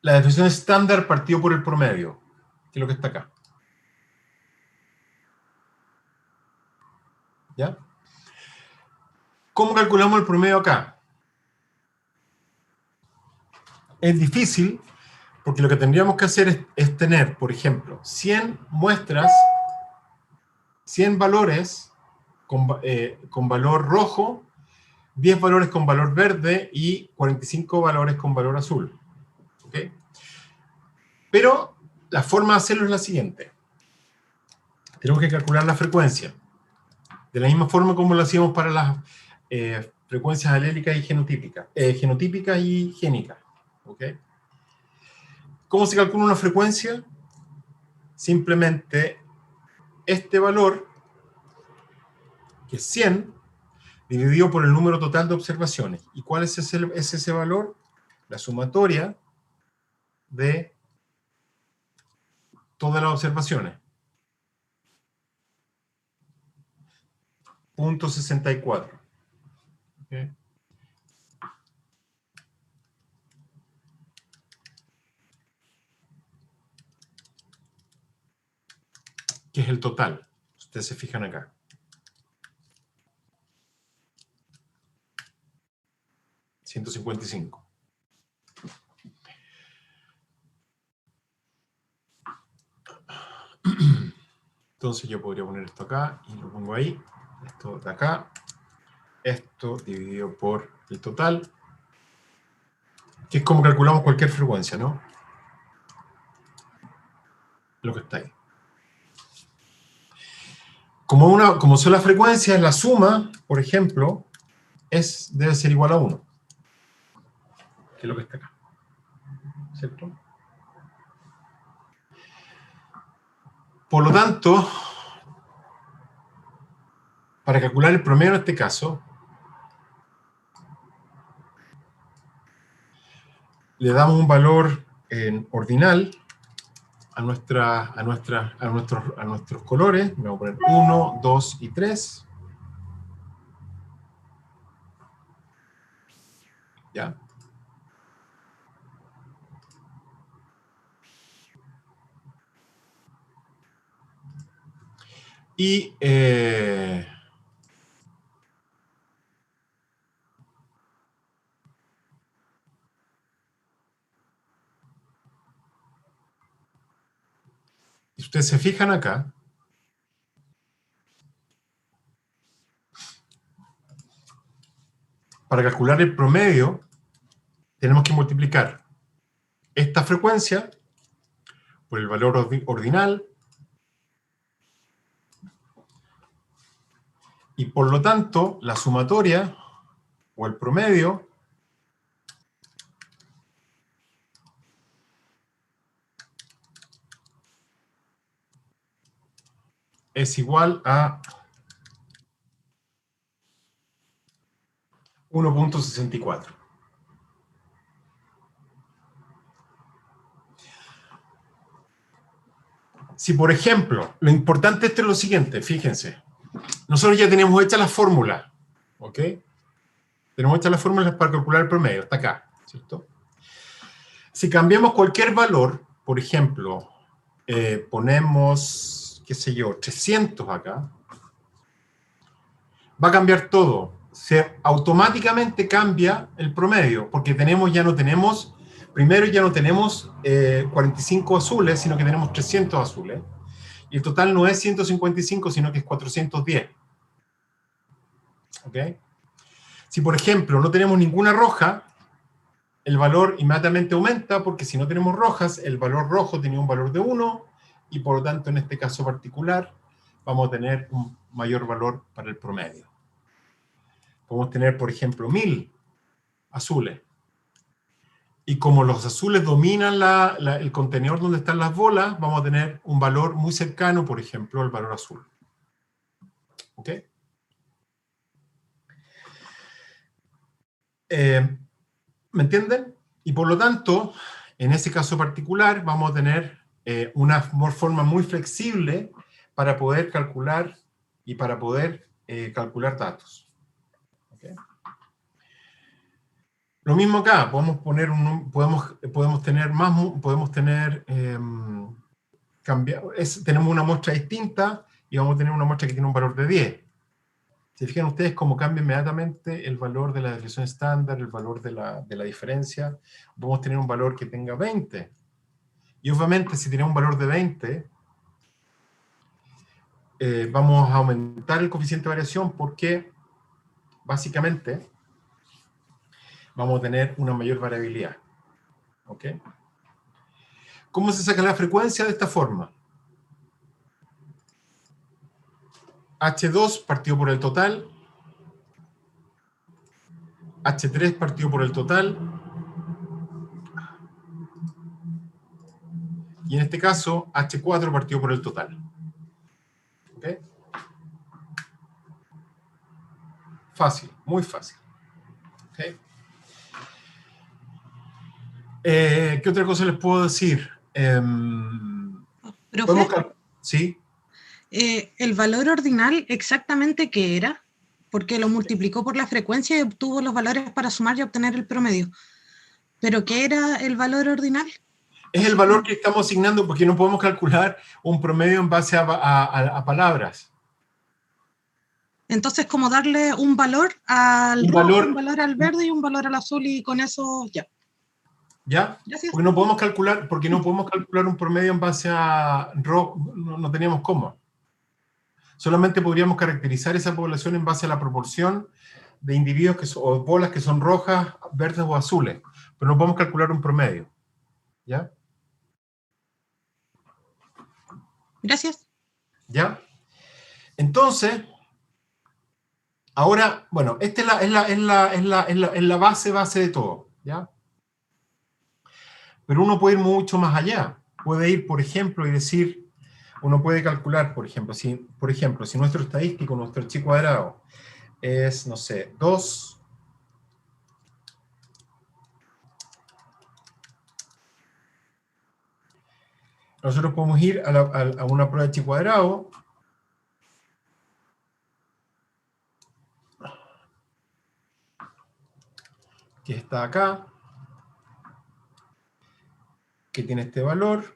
La desviación estándar partido por el promedio, que es lo que está acá. ¿Ya? ¿Cómo calculamos el promedio acá? Es difícil, porque lo que tendríamos que hacer es tener, por ejemplo, 100 muestras, 100 valores con valor rojo, 10 valores con valor verde y 45 valores con valor azul. ¿Ok? Pero la forma de hacerlo es la siguiente. Tenemos que calcular la frecuencia. De la misma forma como lo hacíamos para las frecuencias alélicas y genotípicas. Genotípicas y génicas. ¿Ok? ¿Cómo se calcula una frecuencia? Simplemente este valor, que es 100, dividido por el número total de observaciones. ¿Y cuál es ese valor? La sumatoria de todas las observaciones. 0.64. ¿Okay? Que es el total. Ustedes se fijan acá. $155. Entonces yo podría poner esto acá y lo pongo ahí. Esto de acá. Esto dividido por el total. Que es como calculamos cualquier frecuencia, ¿no? Lo que está ahí. Como son las frecuencias, la suma, por ejemplo, debe ser igual a 1. Que es lo que está acá. ¿Cierto? Por lo tanto, para calcular el promedio en este caso, le damos un valor ordinal a nuestros colores. Vamos a poner 1, 2 y 3. ¿Ya? Y si ustedes se fijan acá, para calcular el promedio, tenemos que multiplicar esta frecuencia por el valor ordinal, y por lo tanto, la sumatoria, o el promedio, es igual a 1.64. Si, por ejemplo, lo importante esto es lo siguiente, fíjense. Nosotros ya tenemos hecha la fórmula, ¿ok? Tenemos hechas las fórmulas para calcular el promedio, está acá, ¿cierto? Si cambiamos cualquier valor, por ejemplo, ponemos, qué sé yo, 300 acá, va a cambiar todo. Automáticamente cambia el promedio, porque ya no tenemos 45 azules, sino que tenemos 300 azules. Y el total no es 155, sino que es 410. ¿Ok? Si, por ejemplo, no tenemos ninguna roja, el valor inmediatamente aumenta, porque si no tenemos rojas, el valor rojo tenía un valor de 1, y por lo tanto, en este caso particular, vamos a tener un mayor valor para el promedio. Podemos tener, por ejemplo, 1000 azules. Y como los azules dominan el contenedor donde están las bolas, vamos a tener un valor muy cercano, por ejemplo, al valor azul. ¿Ok? ¿Me entienden? Y por lo tanto, en ese caso particular, vamos a tener una forma muy flexible para poder calcular y para poder calcular datos. ¿Okay? Lo mismo acá, podemos tener tenemos una muestra distinta y vamos a tener una muestra que tiene un valor de 10. Si fijan ustedes cómo cambia inmediatamente el valor de la desviación estándar, el valor de la diferencia, vamos a tener un valor que tenga 20. Y obviamente si tenemos un valor de 20, vamos a aumentar el coeficiente de variación porque básicamente vamos a tener una mayor variabilidad. ¿Ok? ¿Cómo se saca la frecuencia? De esta forma. H2 partido por el total. H3 partido por el total. Y en este caso, H4 partido por el total. ¿Ok? Fácil, muy fácil. ¿Ok? ¿Qué otra cosa les puedo decir? Profe, ¿Sí? el valor ordinal, ¿exactamente qué era? Porque lo multiplicó por la frecuencia y obtuvo los valores para sumar y obtener el promedio. ¿Pero qué era el valor ordinal? Es el valor que estamos asignando porque no podemos calcular un promedio en base a palabras. Entonces, como darle un valor al Un rojo, valor- un valor al verde y un valor al azul, y con eso ya. ¿Ya? Gracias. Porque no podemos calcular un promedio en base a rojo, no teníamos cómo. Solamente podríamos caracterizar esa población en base a la proporción de individuos o bolas que son rojas, verdes o azules, pero no podemos calcular un promedio. ¿Ya? Gracias. ¿Ya? Entonces, ahora, bueno, esta es la base de todo, ¿ya? Pero uno puede ir mucho más allá. Puede ir, por ejemplo, y decir, uno puede calcular, por ejemplo, si nuestro estadístico, nuestro chi cuadrado, es, no sé, 2, nosotros podemos ir a una prueba de chi cuadrado, que está acá, que tiene este valor,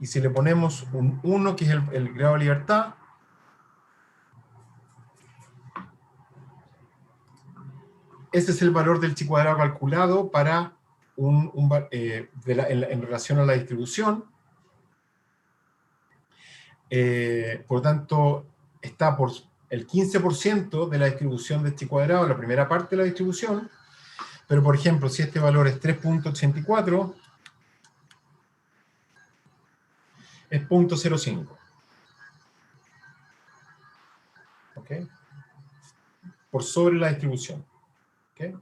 y si le ponemos un 1, que es el grado de libertad, ese es el valor del chi cuadrado calculado para en relación a la distribución. Por lo tanto, está por el 15% de la distribución de chi cuadrado, la primera parte de la distribución, pero por ejemplo, si este valor es 3.84, es 0.05. ¿Ok? Por sobre la distribución. ¿Ok?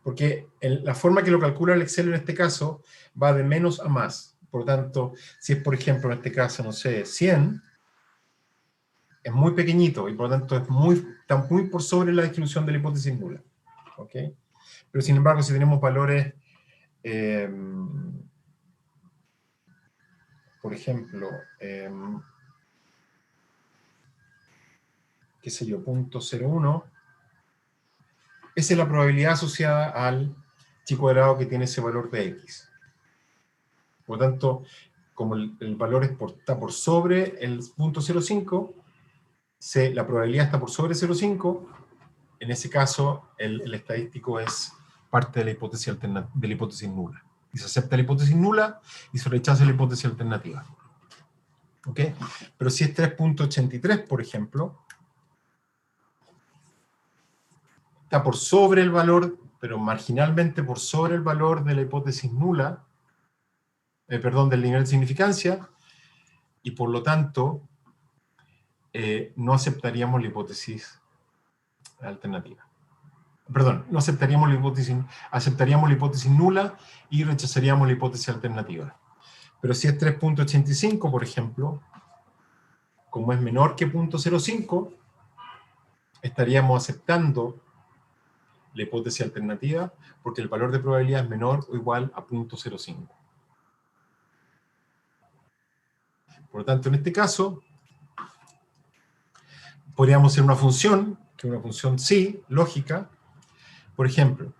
Porque la forma que lo calcula el Excel en este caso va de menos a más. Por lo tanto, si es por ejemplo en este caso, no sé, 100, es muy pequeñito y por lo tanto está muy por sobre la distribución de la hipótesis nula. ¿Ok? Pero sin embargo, si tenemos valores, por ejemplo, qué sé yo, 0.01, esa es la probabilidad asociada al chi cuadrado que tiene ese valor de x. Por lo tanto, como el valor está por sobre el 0.05, la probabilidad está por sobre 0.5, en ese caso el estadístico es parte de la hipótesis nula. Y se acepta la hipótesis nula y se rechaza la hipótesis alternativa. ¿Ok? Pero si es 3.83, por ejemplo, está por sobre el valor, pero marginalmente por sobre el valor de la hipótesis nula, del nivel de significancia, y por lo tanto no aceptaríamos la hipótesis alternativa. Perdón, no aceptaríamos aceptaríamos la hipótesis nula y rechazaríamos la hipótesis alternativa. Pero si es 3.85, por ejemplo, como es menor que 0.05, estaríamos aceptando la hipótesis alternativa porque el valor de probabilidad es menor o igual a 0.05. Por lo tanto, en este caso, podríamos hacer una función, que es una función sí, lógica. Por ejemplo,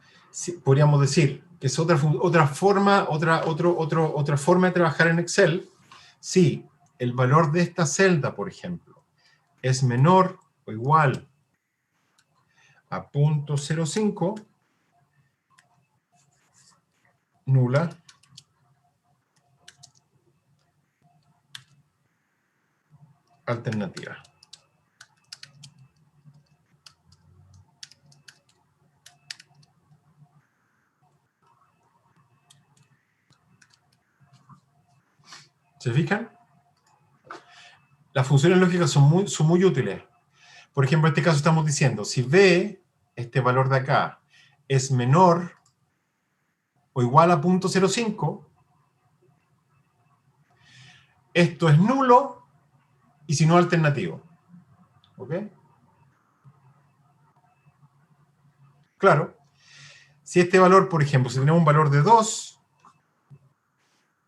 podríamos decir que es otra forma de trabajar en Excel, si el valor de esta celda, por ejemplo, es menor o igual a 0.05, nula, alternativa. ¿Se fijan? Las funciones lógicas son muy útiles. Por ejemplo, en este caso estamos diciendo, si B, este valor de acá, es menor o igual a 0.05, esto es nulo y si no alternativo. ¿Ok? Claro. Si este valor, por ejemplo, si tenemos un valor de 2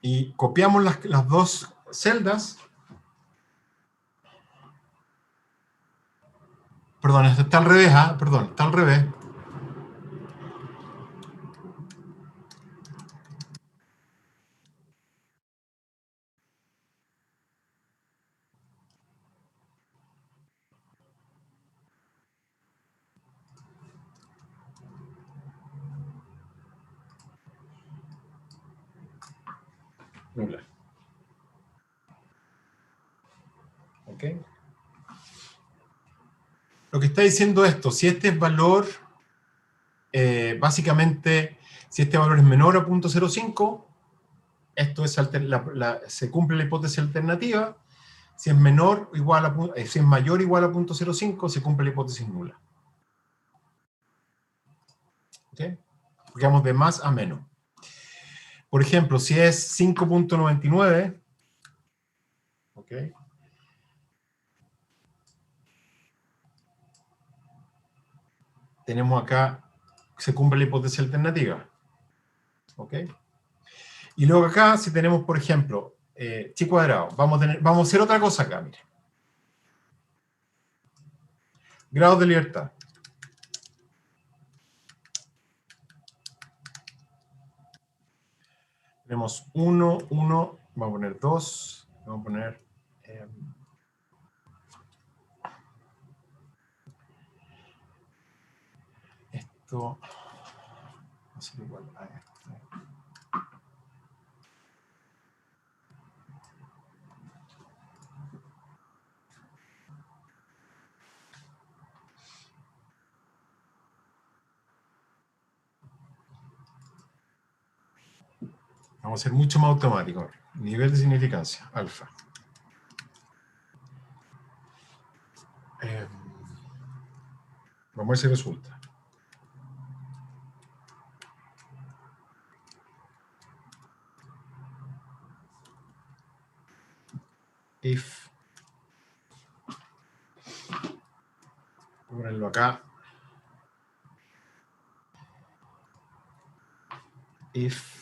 y copiamos las dos celdas, perdón, esto está al revés, perdón, está al revés. Nula. ¿Ok? Lo que está diciendo esto, si este valor, básicamente, si este valor es menor a 0.05, esto es se cumple la hipótesis alternativa. Si es menor o igual si es mayor o igual a 0.05, se cumple la hipótesis nula. ¿Ok? Porque vamos de más a menos. Por ejemplo, si es 5.99, ¿ok? Tenemos acá, se cumple la hipótesis alternativa. ¿Ok? Y luego acá, si tenemos, por ejemplo, chi cuadrado, vamos a hacer otra cosa acá, mire. Grados de libertad. Tenemos 1, 1, vamos a poner 2, vamos a poner... esto va a ser igual a esto. Vamos a ser mucho más automático. Nivel de significancia, alfa. Vamos a ver si resulta. If. Voy a ponerlo acá. If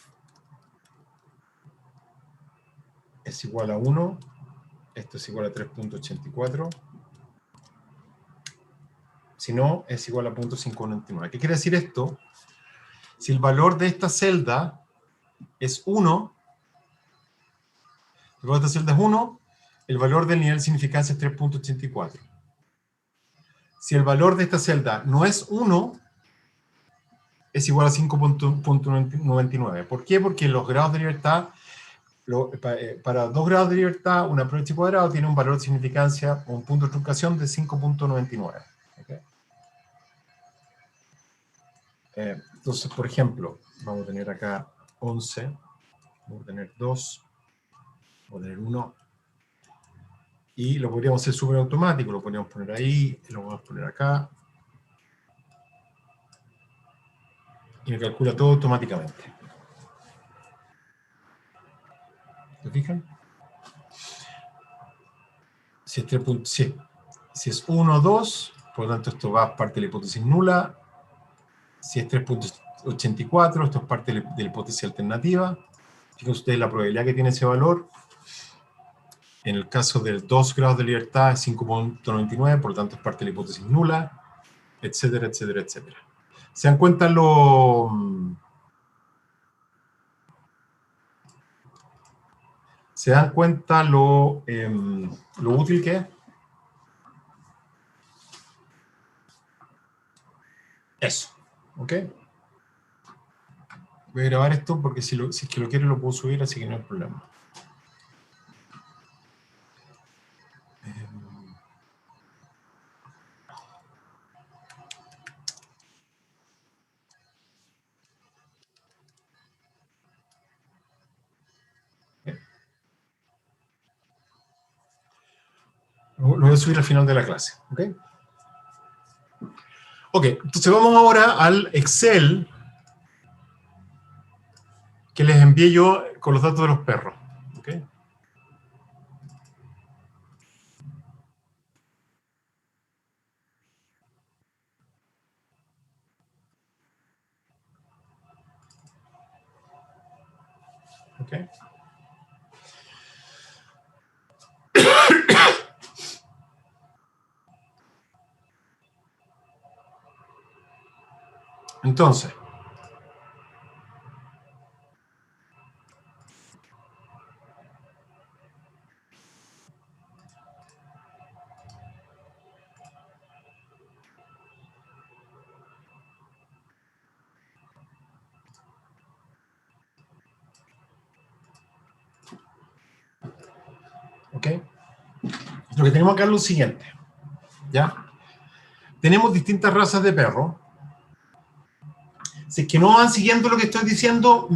es igual a 1, esto es igual a 3.84. Si no, es igual a 0.599. ¿Qué quiere decir esto? Si el valor de esta celda es 1, el valor de esta celda es 1, el valor del nivel de significancia es 3.84. Si el valor de esta celda no es 1, es igual a 5.99. ¿Por qué? Porque los grados de libertad, para 2 grados de libertad, una prueba de chi cuadrado tiene un valor de significancia o un punto de truncación de 5.99. ¿Okay? Entonces, por ejemplo, vamos a tener acá 11, vamos a tener 2, vamos a tener 1, y lo podríamos hacer súper automático, lo podríamos poner ahí, lo vamos a poner acá, y me calcula todo automáticamente. ¿Se fijan? Si es 3. Si es 1 o 2, por lo tanto esto va a parte de la hipótesis nula. Si es 3.84, esto es parte de la hipótesis alternativa. Fíjense ustedes la probabilidad que tiene ese valor. En el caso del 2 grados de libertad es 5.99, por lo tanto es parte de la hipótesis nula, etcétera, etcétera, etcétera. ¿Se dan cuenta lo útil que es? Eso, ¿ok? Voy a grabar esto porque si es que lo quiero lo puedo subir, así que no hay problema. Lo voy a subir al final de la clase. ¿Ok? Ok, entonces vamos ahora al Excel que les envié yo con los datos de los perros. ¿Ok? ¿Ok? Entonces, ¿ok? Lo que tenemos acá es lo siguiente, ¿ya? Tenemos distintas razas de perro. Si es que no van siguiendo lo que estoy diciendo,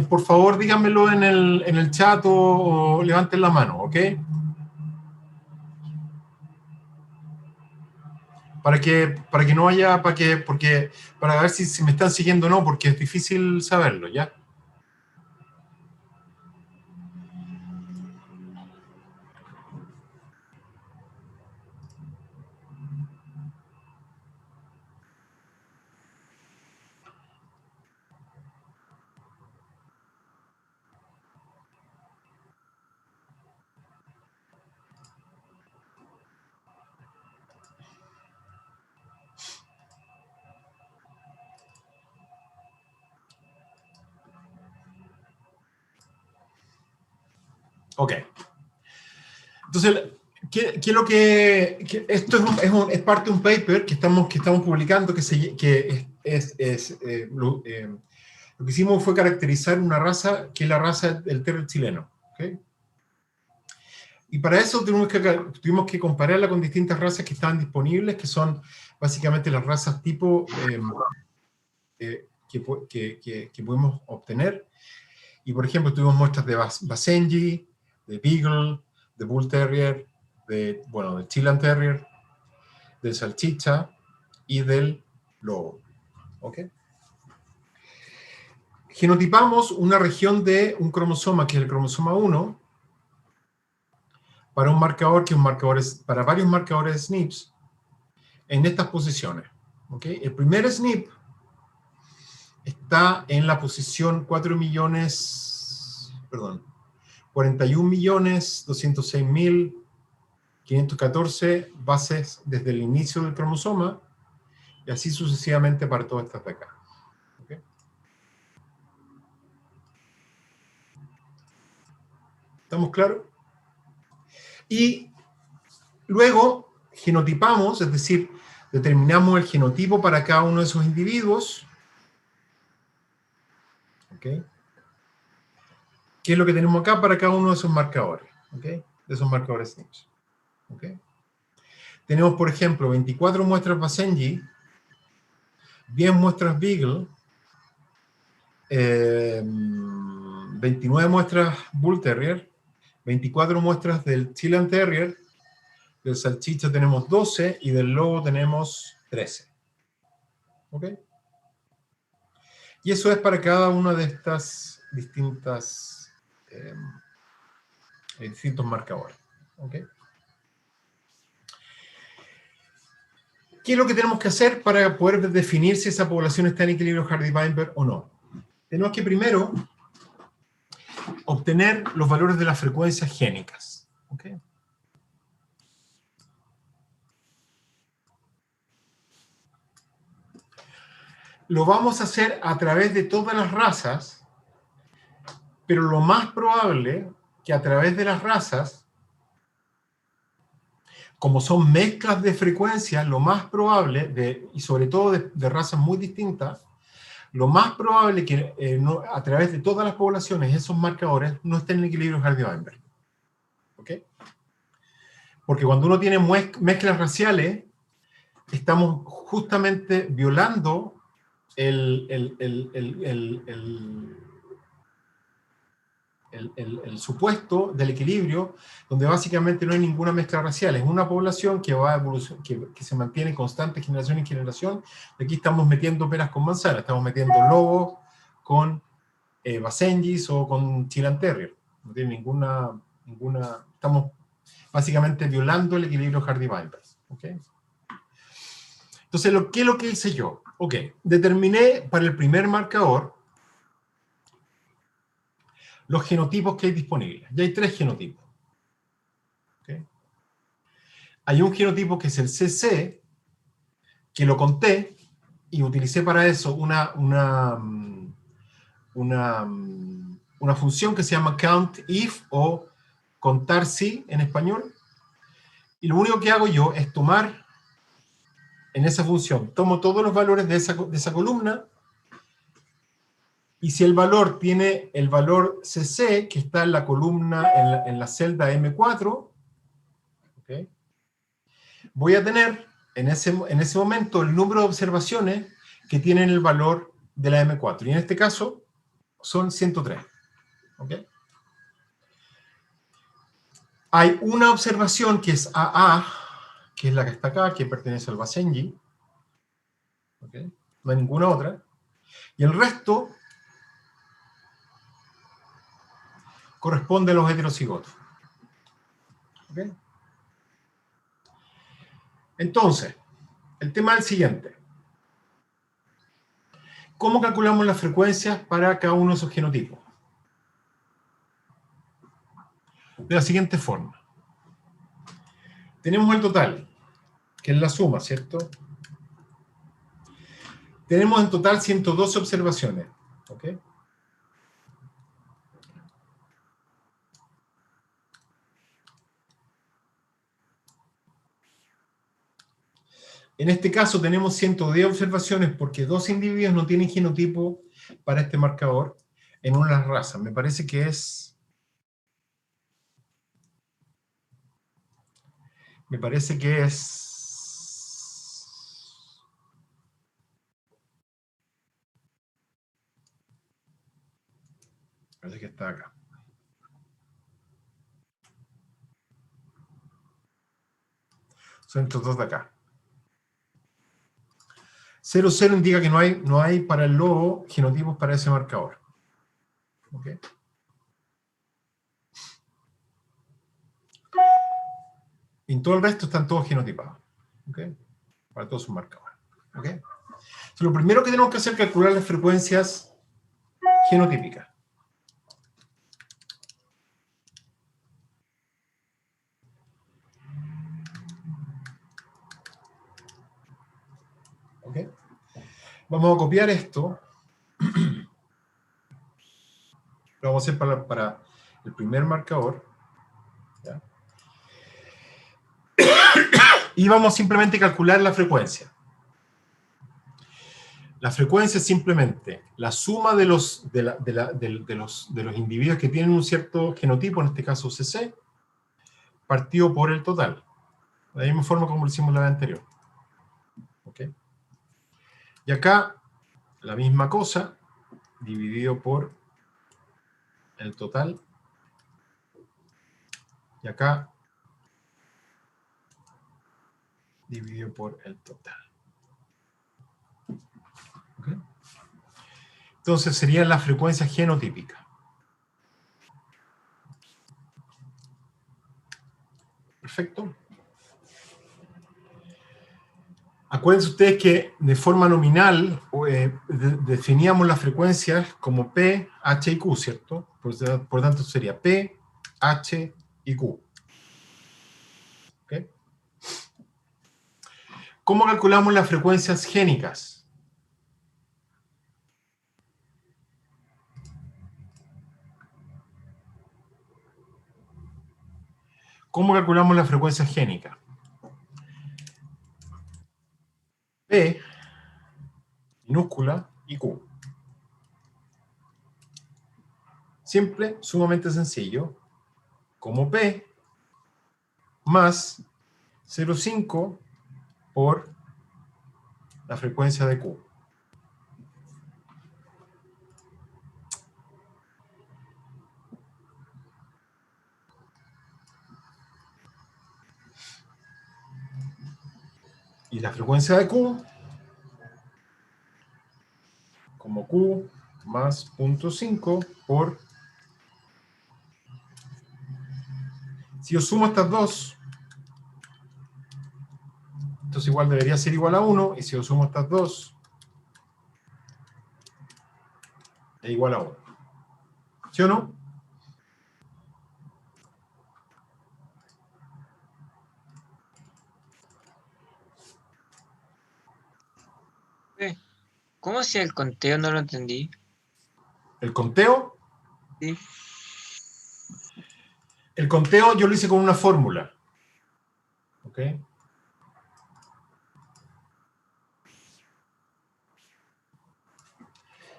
por favor díganmelo en el chat o levanten la mano, ¿ok? Para que no haya, para ver si me están siguiendo o no, porque es difícil saberlo, ¿ya? Ok. Entonces, ¿qué es lo esto es parte de un paper que estamos publicando lo que hicimos fue caracterizar una raza que es la raza del terrier chileno. ¿Okay? Y para eso tuvimos que compararla con distintas razas que estaban disponibles, que son básicamente las razas tipo que podemos obtener. Y por ejemplo, tuvimos muestras de Basenji, de Beagle, de Bull Terrier, del Chilean Terrier, del Salchicha y del Lobo. ¿Ok? Genotipamos una región de un cromosoma, que es el cromosoma 1, para un marcador que para varios marcadores SNPs en estas posiciones. ¿Ok? El primer SNP está en la posición 41.206.514 bases desde el inicio del cromosoma, y así sucesivamente para todas estas de acá. ¿Okay? ¿Estamos claros? Y luego genotipamos, es decir, determinamos el genotipo para cada uno de esos individuos. ¿Okay? ¿Qué es lo que tenemos acá para cada uno de esos marcadores? ¿Okay? De esos marcadores SNPs. ¿Okay? Tenemos, por ejemplo, 24 muestras Basenji, 10 muestras Beagle, 29 muestras Bull Terrier, 24 muestras del Chilean Terrier, del Salchicha tenemos 12 y del Lobo tenemos 13. ¿Ok? Y eso es para cada una de estas distintos marcadores. ¿Ok? ¿Qué es lo que tenemos que hacer para poder definir si esa población está en equilibrio Hardy-Weinberg o no? Tenemos que primero obtener los valores de las frecuencias génicas. ¿Okay? Lo vamos a hacer a través de todas las razas, pero lo más probable que a través de las razas, como son mezclas de frecuencias, lo más probable, y sobre todo de razas muy distintas, lo más probable que a través de todas las poblaciones esos marcadores no estén en equilibrio Hardy-Weinberg. ¿Ok? Porque cuando uno tiene mezclas raciales, estamos justamente violando el supuesto del equilibrio, donde básicamente no hay ninguna mezcla racial. Es una población que va que se mantiene constante generación en generación. Aquí estamos metiendo peras con manzanas, estamos metiendo lobos con Basenjis o con Chilean Terrier. No tiene ninguna... Estamos básicamente violando el equilibrio Hardy-Weinberg. ¿Okay? Entonces, ¿qué es lo que hice yo? Ok, determiné para el primer marcador los genotipos que hay disponibles. Ya hay 3 genotipos. ¿Okay? Hay un genotipo que es el CC, que lo conté, y utilicé para eso una función que se llama COUNTIF, o contar si en español. Y lo único que hago yo es tomar en esa función, tomo todos los valores de esa columna, y si el valor tiene el valor CC, que está en la columna, en la celda M4, ¿okay? Voy a tener en ese momento el número de observaciones que tienen el valor de la M4. Y en este caso son 103. ¿Okay? Hay una observación que es AA, que es la que está acá, que pertenece al Basenji. ¿Okay? No hay ninguna otra. Y el resto corresponde a los heterocigotos. ¿Okay? Entonces, el tema es el siguiente. ¿Cómo calculamos las frecuencias para cada uno de esos genotipos? De la siguiente forma. Tenemos el total, que es la suma, ¿cierto? Tenemos en total 112 observaciones. ¿Ok? En este caso tenemos 110 observaciones porque 2 individuos no tienen genotipo para este marcador en una de las razas. Me parece que es... Parece que está acá. Son estos dos de acá. 00 indica que no hay para el lobo genotipos para ese marcador. ¿Ok? Y en todo el resto están todos genotipados. ¿Ok? Para todos sus marcadores. ¿Ok? Entonces, lo primero que tenemos que hacer es calcular las frecuencias genotípicas. ¿Ok? Vamos a copiar esto. Lo vamos a hacer para el primer marcador. ¿Ya? Y vamos simplemente a calcular la frecuencia. La frecuencia es simplemente la suma de los individuos que tienen un cierto genotipo, en este caso CC, partido por el total. De la misma forma como lo hicimos la vez anterior. ¿Ok? Y acá, la misma cosa, dividido por el total. Y acá, dividido por el total. ¿Ok? Entonces sería la frecuencia genotípica. Perfecto. Acuérdense ustedes que de forma nominal definíamos las frecuencias como P, H y Q, ¿cierto? Por tanto sería P, H y Q. ¿Ok? ¿Cómo calculamos las frecuencias génicas? ¿Cómo calculamos la frecuencia génica? P, minúscula, y Q. Simple, sumamente sencillo. Como P más 0,5 por la frecuencia de Q. Y la frecuencia de Q, como Q más 0.5 por... Si yo sumo estas dos, entonces igual debería ser igual a 1, y si yo sumo estas dos, es igual a 1. ¿Sí o no? ¿Cómo hacía el conteo? No lo entendí. El conteo, Sí. el conteo yo lo hice con una fórmula. ¿Ok?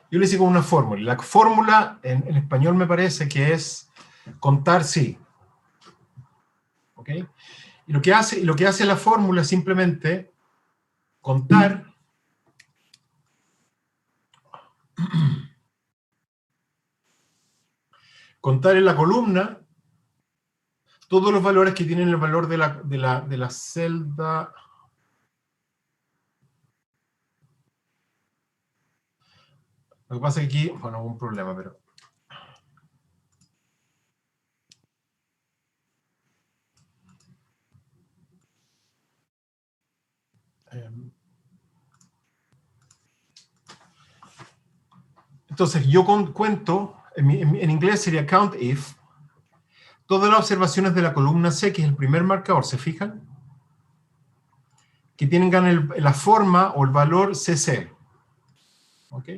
Yo lo hice con una fórmula. La fórmula en español me parece que es contar sí. ¿Ok? Y lo que hace la fórmula es simplemente contar en la columna todos los valores que tienen el valor de la celda. Lo que pasa es que aquí, bueno, hubo un problema, pero... Entonces, yo cuento, en inglés sería count if, todas las observaciones de la columna C, que es el primer marcador, ¿se fijan? Que tengan la forma o el valor CC. ¿Ok?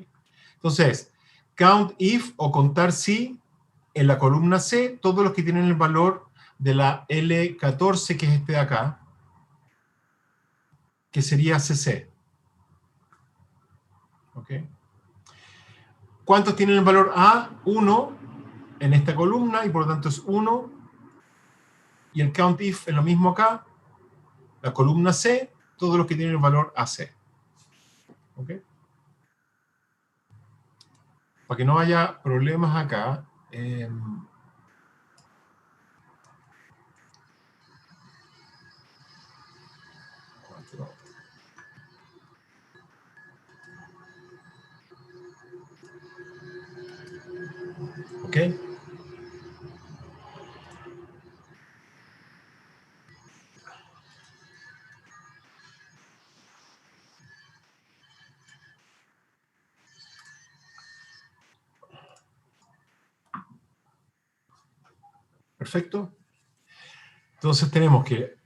Entonces, count if o contar si en la columna C, todos los que tienen el valor de la L14, que es este de acá, que sería CC. ¿Ok? ¿Cuántos tienen el valor A? 1 en esta columna, y por lo tanto es 1. Y el count if es lo mismo acá. La columna C, todos los que tienen el valor AC. ¿Ok? Para que no haya problemas acá. ¿Ok? Perfecto. Entonces tenemos que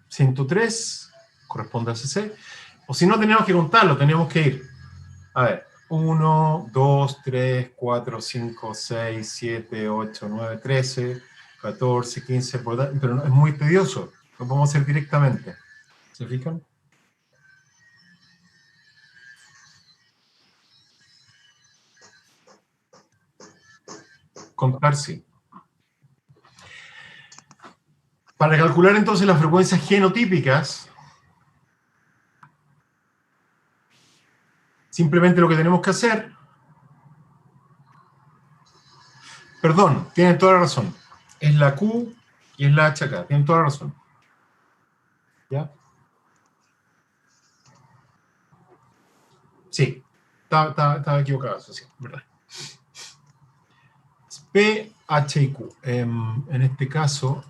103 corresponde a CC. O si no, tenemos que contarlo, tenemos que ir. A ver, 1, 2, 3, 4, 5, 6, 7, 8, 9, 13, 14, 15, pero no, es muy tedioso. Lo podemos hacer directamente. ¿Se fijan? Contar sí. Para calcular entonces las frecuencias genotípicas, simplemente lo que tenemos que hacer... Perdón, tienen toda la razón. Es la Q y es la H acá. Tienen toda la razón. ¿Ya? Sí. Estaba equivocado, eso sí, ¿verdad? P, H y Q. En este caso...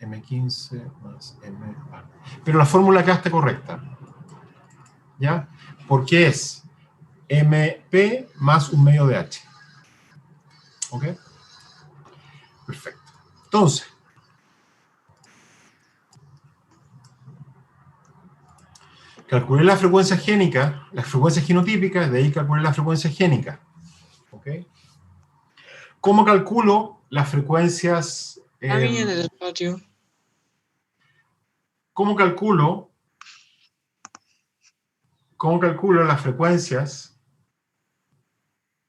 M15 más M... Pero la fórmula acá está correcta. ¿Ya? Porque es MP más un medio de H. ¿Ok? Perfecto. Entonces, calculé la frecuencia génica, la frecuencia genotípica, de ahí calculé la frecuencia génica. ¿Ok? ¿Cómo calculo las frecuencias? Viene del patio. ¿Cómo calculo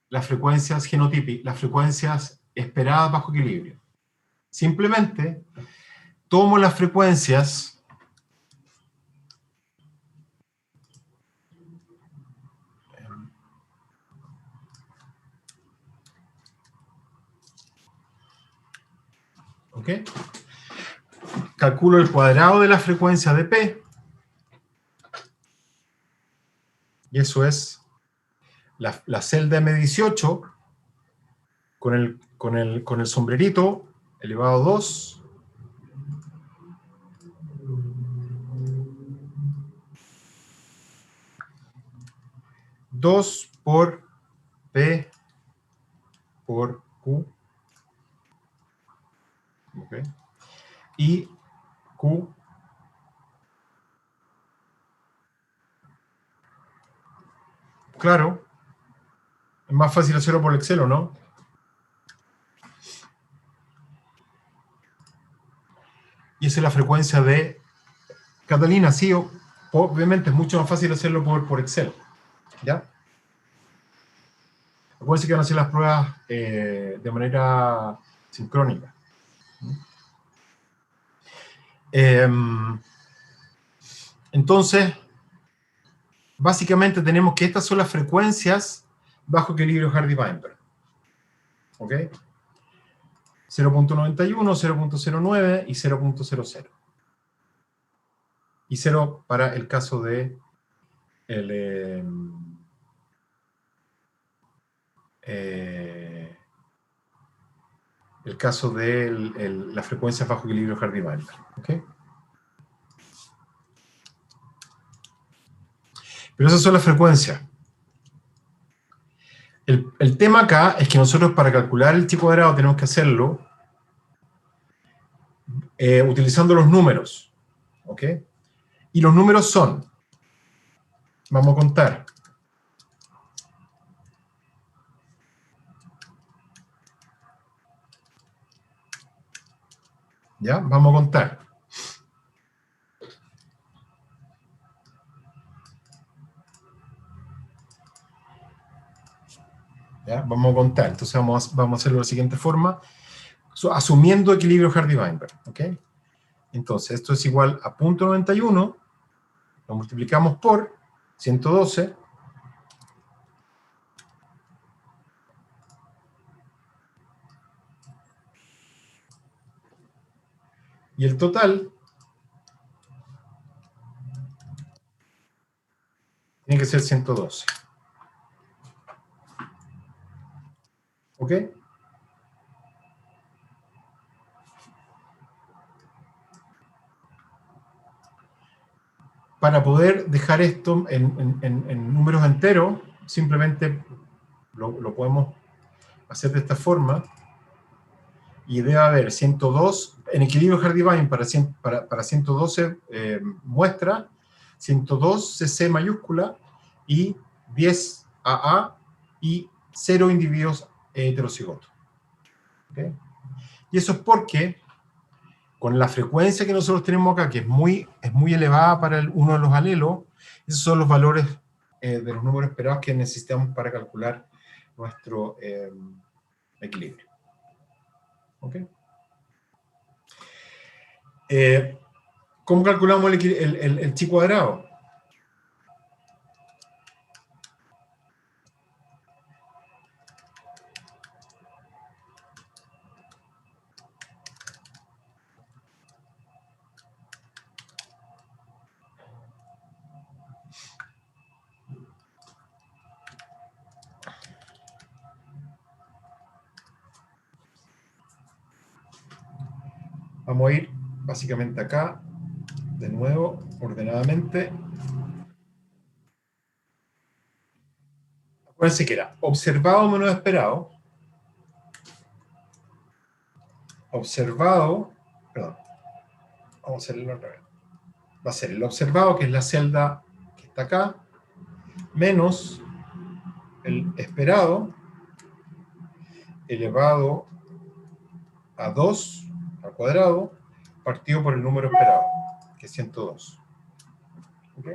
las frecuencias genotípicas, las frecuencias esperadas bajo equilibrio? Simplemente tomo las frecuencias ¿ok? calculo el cuadrado de la frecuencia de P, y eso es la celda M18 con el sombrerito elevado a 2 por P por Q, ¿okay? Y Q claro, es más fácil hacerlo por Excel, ¿o no? Y esa es la frecuencia de Catalina, sí, obviamente es mucho más fácil hacerlo por Excel, ¿ya? Acuérdense que van a hacer las pruebas de manera sincrónica. Entonces, básicamente tenemos que estas son las frecuencias bajo equilibrio Hardy-Weinberg. ¿Ok? 0.91, 0.09 y 0.00. Y 0 para el caso de el caso de las frecuencias bajo equilibrio Hardy-Weinberg. ¿Ok? Pero esas son las frecuencias. El tema acá es que nosotros para calcular el chi cuadrado tenemos que hacerlo utilizando los números. ¿Ok? Y los números son, vamos a contar, ¿ya? Vamos a contar. ¿Ya? Vamos a contar. Entonces vamos a hacerlo de la siguiente forma, asumiendo equilibrio Hardy-Weinberg. ¿Ok? Entonces esto es igual a 0.91, lo multiplicamos por 112, y el total tiene que ser 112. ¿Ok? Para poder dejar esto en números enteros, simplemente lo podemos hacer de esta forma, y debe haber 102, en equilibrio Hardy-Weinberg para 112 muestras, 102 CC mayúscula y 10 AA y 0 individuos heterocigotos. ¿Okay? Y eso es porque con la frecuencia que nosotros tenemos acá, que es muy elevada para uno de los alelos, esos son los valores de los números esperados que necesitamos para calcular nuestro equilibrio. ¿Ok? ¿Cómo calculamos el chi cuadrado? Vamos a ir básicamente acá, de nuevo, ordenadamente. Acuérdense que era observado menos esperado. Observado, perdón, vamos a hacerlo otra vez. Va a ser el observado, que es la celda que está acá, menos el esperado, elevado a 2 al cuadrado, partido por el número esperado, que es 102. ¿Ok?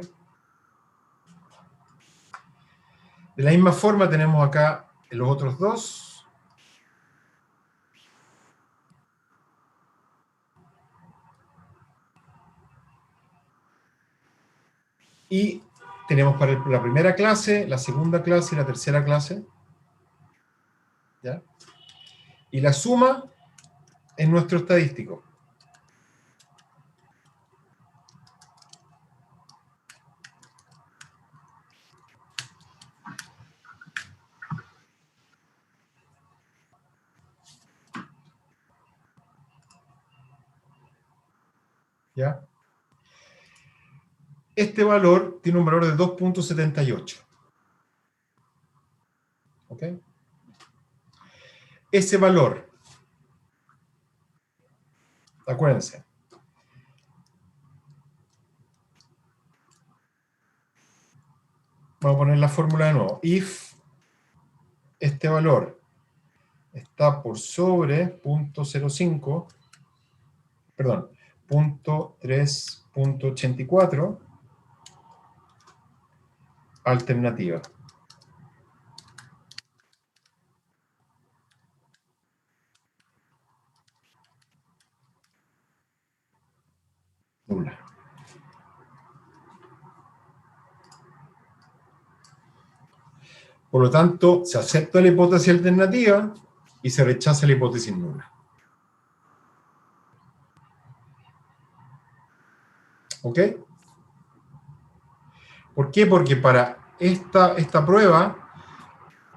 De la misma forma tenemos acá los otros dos. Y tenemos para la primera clase, la segunda clase y la tercera clase. ¿Ya? Y la suma es nuestro estadístico. ¿Ya? Este valor tiene un valor de 2.78. ¿Ok? Ese valor, acuérdense, vamos a poner la fórmula de nuevo. If este valor está por sobre 0.05, perdón, 3.84, alternativa. Nula. Por lo tanto, se acepta la hipótesis alternativa y se rechaza la hipótesis nula. ¿Ok? ¿Por qué? Porque para esta prueba,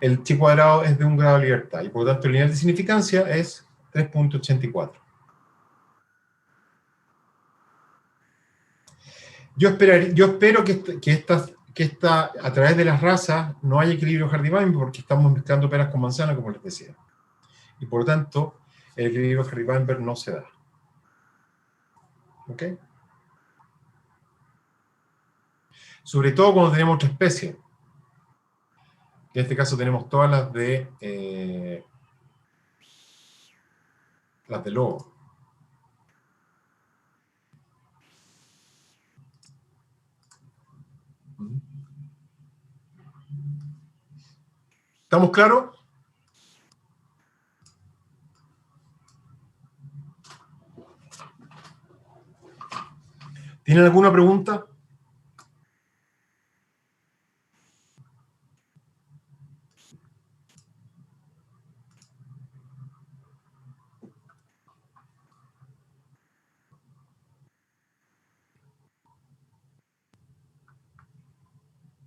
el chi cuadrado es de un grado de libertad, y por lo tanto el lineal de significancia es 3.84. Yo espero que a través de las razas no haya equilibrio Hardy-Weinberg, porque estamos mezclando peras con manzanas, como les decía. Y por lo tanto, el equilibrio Hardy-Weinberg no se da. ¿Ok? Sobre todo cuando tenemos otra especie. En este caso tenemos todas las de lobo. ¿Estamos claros? ¿Tienen alguna pregunta?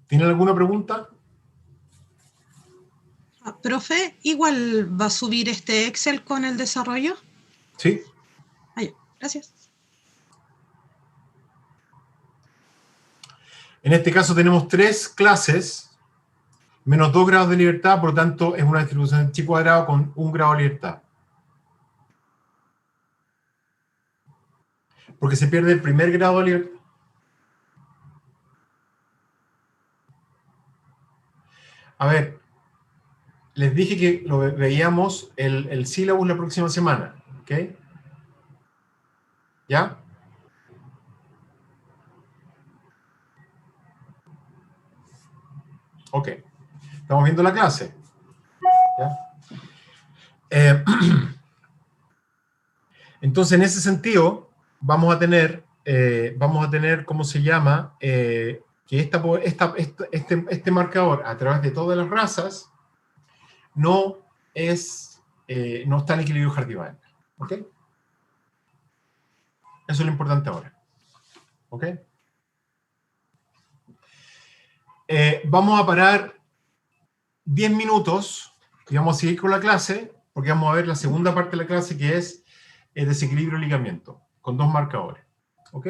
¿Tienen alguna pregunta? Profe, ¿igual va a subir este Excel con el desarrollo? Sí. Ahí, gracias. En este caso tenemos 3 clases, menos 2 grados de libertad, por lo tanto es una distribución de chi cuadrado con 1 grado de libertad. Porque se pierde el primer grado de libertad. A ver, les dije que lo veíamos el sílabus la próxima semana, ¿ok? ¿Ya? Ok. Estamos viendo la clase. ¿Ya? Entonces, en ese sentido, vamos a tener, ¿cómo se llama? Que este marcador, a través de todas las razas, no está en equilibrio Hardy-Weinberg. ¿Ok? Eso es lo importante ahora. ¿Ok? Vamos a parar 10 minutos y vamos a seguir con la clase, porque vamos a ver la segunda parte de la clase, que es el desequilibrio ligamiento, con 2 marcadores. ¿Ok?